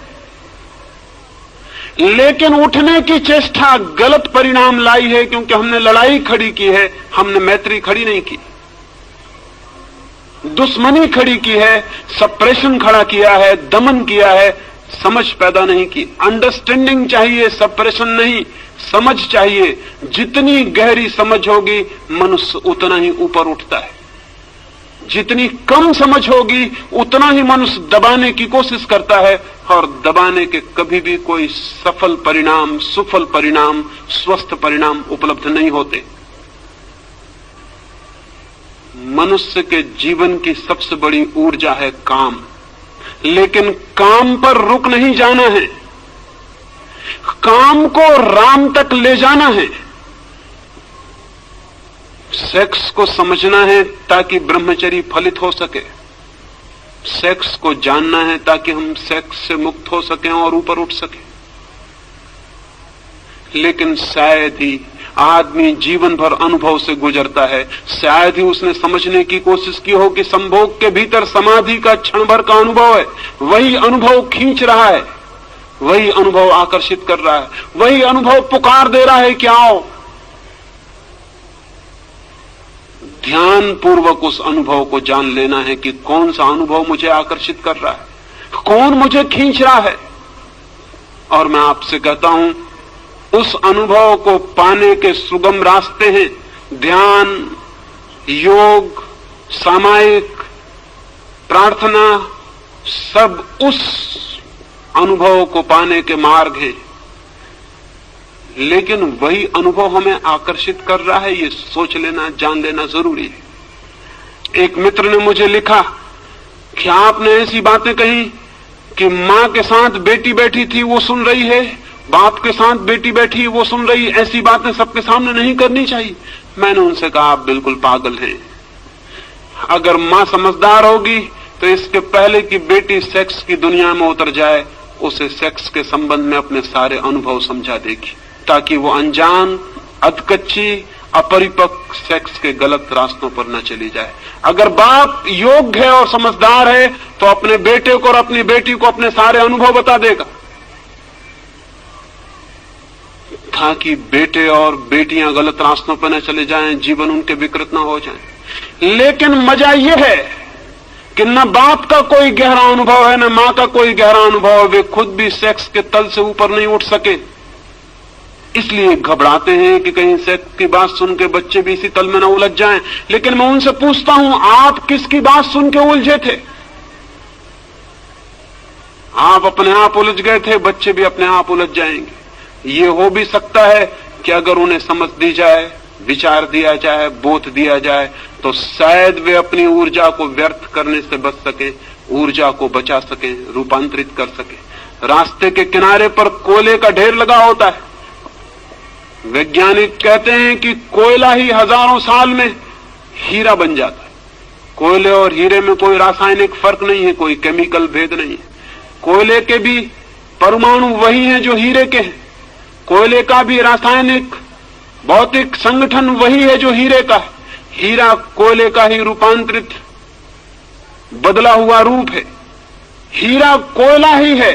Speaker 1: लेकिन उठने की चेष्टा गलत परिणाम लाई है, क्योंकि हमने लड़ाई खड़ी की है, हमने मैत्री खड़ी नहीं की। दुश्मनी खड़ी की है, सप्रेशन खड़ा किया है, दमन किया है, समझ पैदा नहीं की। अंडरस्टैंडिंग चाहिए, सप्रेशन नहीं, समझ चाहिए। जितनी गहरी समझ होगी मनुष्य उतना ही ऊपर उठता है, जितनी कम समझ होगी उतना ही मनुष्य दबाने की कोशिश करता है, और दबाने के कभी भी कोई सफल परिणाम, सुफल परिणाम, स्वस्थ परिणाम उपलब्ध नहीं होते। मनुष्य के जीवन की सबसे बड़ी ऊर्जा है काम, लेकिन काम पर रुक नहीं जाना है, काम को राम तक ले जाना है। सेक्स को समझना है ताकि ब्रह्मचर्य फलित हो सके, सेक्स को जानना है ताकि हम सेक्स से मुक्त हो सकें और ऊपर उठ सकें। लेकिन शायद ही आदमी जीवन भर अनुभव से गुजरता है, शायद ही उसने समझने की कोशिश की हो कि संभोग के भीतर समाधि का क्षण भर का अनुभव है, वही अनुभव खींच रहा है, वही अनुभव आकर्षित कर रहा है, वही अनुभव पुकार दे रहा है कि आओ। ध्यान पूर्वक उस अनुभव को जान लेना है कि कौन सा अनुभव मुझे आकर्षित कर रहा है, कौन मुझे खींच रहा है। और मैं आपसे कहता हूं, उस अनुभव को पाने के सुगम रास्ते हैं ध्यान, योग, सामायिक, प्रार्थना, सब उस अनुभव को पाने के मार्ग हैं। लेकिन वही अनुभव हमें आकर्षित कर रहा है, ये सोच लेना, जान लेना जरूरी है। एक मित्र ने मुझे लिखा कि आपने ऐसी बातें कही कि मां के साथ बेटी बैठी थी वो सुन रही है, बाप के साथ बेटी बैठी है वो सुन रही है, ऐसी बातें सबके सामने नहीं करनी चाहिए। मैंने उनसे कहा आप बिल्कुल पागल हैं। अगर मां समझदार होगी तो इसके पहले कि बेटी सेक्स की दुनिया में उतर जाए, उसे सेक्स के संबंध में अपने सारे अनुभव समझा देगी, ताकि वो अनजान, अधकच्ची, अपरिपक्व सेक्स के गलत रास्तों पर न चली जाए। अगर बाप योग्य है और समझदार है तो अपने बेटे को और अपनी बेटी को अपने सारे अनुभव बता देगा, ताकि बेटे और बेटियां गलत रास्तों पर न चले जाएं, जीवन उनके विकृत न हो जाए। लेकिन मजा यह है कि न बाप का कोई गहरा अनुभव है, न मां का कोई गहरा अनुभव है, वे खुद भी सेक्स के तल से ऊपर नहीं उठ सके, इसलिए घबराते हैं कि कहीं सेक्स की बात सुन के बच्चे भी इसी तल में न उलझ जाएं। लेकिन मैं उनसे पूछता हूं, आप किसकी बात सुन के उलझे थे? आप अपने आप उलझ गए थे, बच्चे भी अपने आप उलझ जाएंगे। ये हो भी सकता है कि अगर उन्हें समझ दी जाए, विचार दिया जाए, बोध दिया जाए, तो शायद वे अपनी ऊर्जा को व्यर्थ करने से बच सके, ऊर्जा को बचा सके, रूपांतरित कर सके। रास्ते के किनारे पर कोयले का ढेर लगा होता है। वैज्ञानिक कहते हैं कि कोयला ही हजारों साल में हीरा बन जाता है। कोयले और हीरे में कोई रासायनिक फर्क नहीं है, कोई केमिकल भेद नहीं है। कोयले के भी परमाणु वही हैं जो हीरे के हैं, कोयले का भी रासायनिक भौतिक संगठन वही है जो हीरे का है। हीरा कोयले का ही रूपांतरित बदला हुआ रूप है, हीरा कोयला ही है।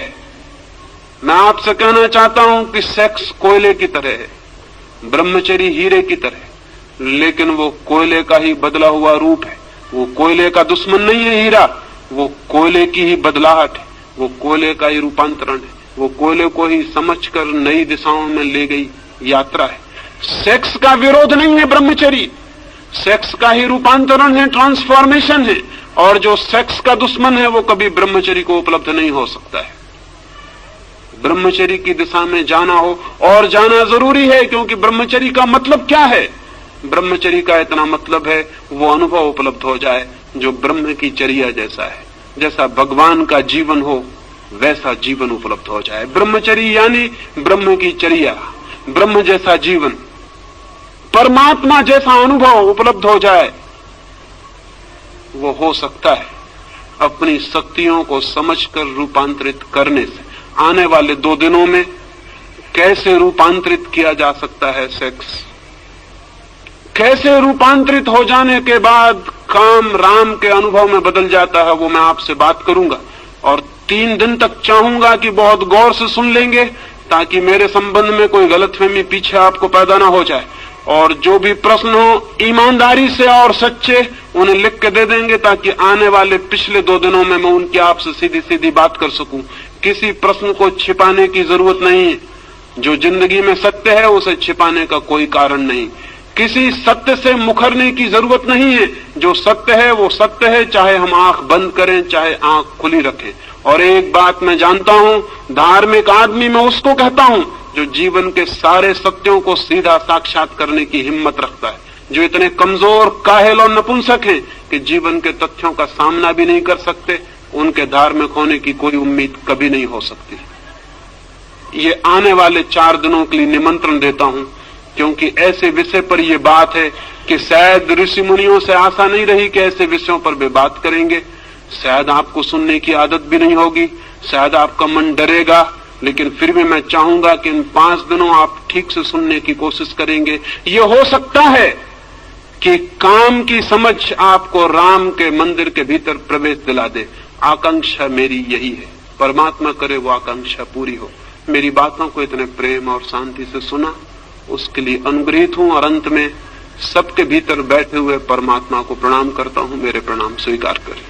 Speaker 1: मैं आपसे कहना चाहता हूं कि सेक्स कोयले की तरह है, ब्रह्मचर्य हीरे की तरह, लेकिन वो कोयले का ही बदला हुआ रूप है। वो कोयले का दुश्मन नहीं है हीरा, वो कोयले की ही बदलाहट है, वो कोयले का ही रूपांतरण है, वो कोयले को ही समझकर नई दिशाओं में ले गई यात्रा है। सेक्स का विरोध नहीं है ब्रह्मचर्य, सेक्स का ही रूपांतरण है, ट्रांसफॉर्मेशन है। और जो सेक्स का दुश्मन है वो कभी ब्रह्मचर्य को उपलब्ध नहीं हो सकता है। ब्रह्मचर्य की दिशा में जाना हो, और जाना जरूरी है, क्योंकि ब्रह्मचर्य का मतलब क्या है? ब्रह्मचर्य का इतना मतलब है वो अनुभव उपलब्ध हो जाए जो ब्रह्म की चर्या जैसा है, जैसा भगवान का जीवन हो वैसा जीवन उपलब्ध हो जाए। ब्रह्मचर्य यानी ब्रह्म की चर्या, ब्रह्म जैसा जीवन, परमात्मा जैसा अनुभव उपलब्ध हो जाए, वो हो सकता है। अपनी शक्तियों को समझकर रूपांतरित करने से। आने वाले 2 दिनों में कैसे रूपांतरित किया जा सकता है सेक्स, कैसे रूपांतरित हो जाने के बाद काम राम के अनुभव में बदल जाता है, वो मैं आपसे बात करूंगा। और 3 दिन तक चाहूंगा कि बहुत गौर से सुन लेंगे, ताकि मेरे संबंध में कोई गलतफहमी पीछे आपको पैदा ना हो जाए। और जो भी प्रश्न हो ईमानदारी से और सच्चे उन्हें लिख के दे देंगे, ताकि आने वाले पिछले 2 दिनों में मैं उनकी आपसे सीधी सीधी बात कर सकूं। किसी प्रश्न को छिपाने की जरूरत नहीं है। जो जिंदगी में सत्य है उसे छिपाने का कोई कारण नहीं। किसी सत्य से मुखरने की जरूरत नहीं है। जो सत्य है वो सत्य है, चाहे हम आंख बंद करें चाहे आंख खुली रखें। और एक बात मैं जानता हूं, धार्मिक आदमी मैं उसको कहता हूं जो जीवन के सारे सत्यों को सीधा साक्षात करने की हिम्मत रखता है, जो इतने कमजोर, काहिल और नपुंसक हैं कि जीवन के तथ्यों का सामना भी नहीं कर सकते। उनके धार्मिक होने की कोई उम्मीद कभी नहीं हो सकती। ये आने वाले 4 दिनों के लिए निमंत्रण देता हूं, क्योंकि ऐसे विषय पर यह बात है कि शायद ऋषि मुनियों से आशा नहीं रही कि ऐसे विषयों पर वे बात करेंगे। शायद आपको सुनने की आदत भी नहीं होगी, शायद आपका मन डरेगा, लेकिन फिर भी मैं चाहूंगा कि इन 5 दिनों आप ठीक से सुनने की कोशिश करेंगे। ये हो सकता है कि काम की समझ आपको राम के मंदिर के भीतर प्रवेश दिला दे। आकांक्षा मेरी यही है, परमात्मा करे वो आकांक्षा पूरी हो। मेरी बातों को इतने प्रेम और शांति से सुना, उसके लिए अनुग्रहित हूं। और अंत में सबके भीतर बैठे हुए परमात्मा को प्रणाम करता हूं। मेरे प्रणाम स्वीकार करें।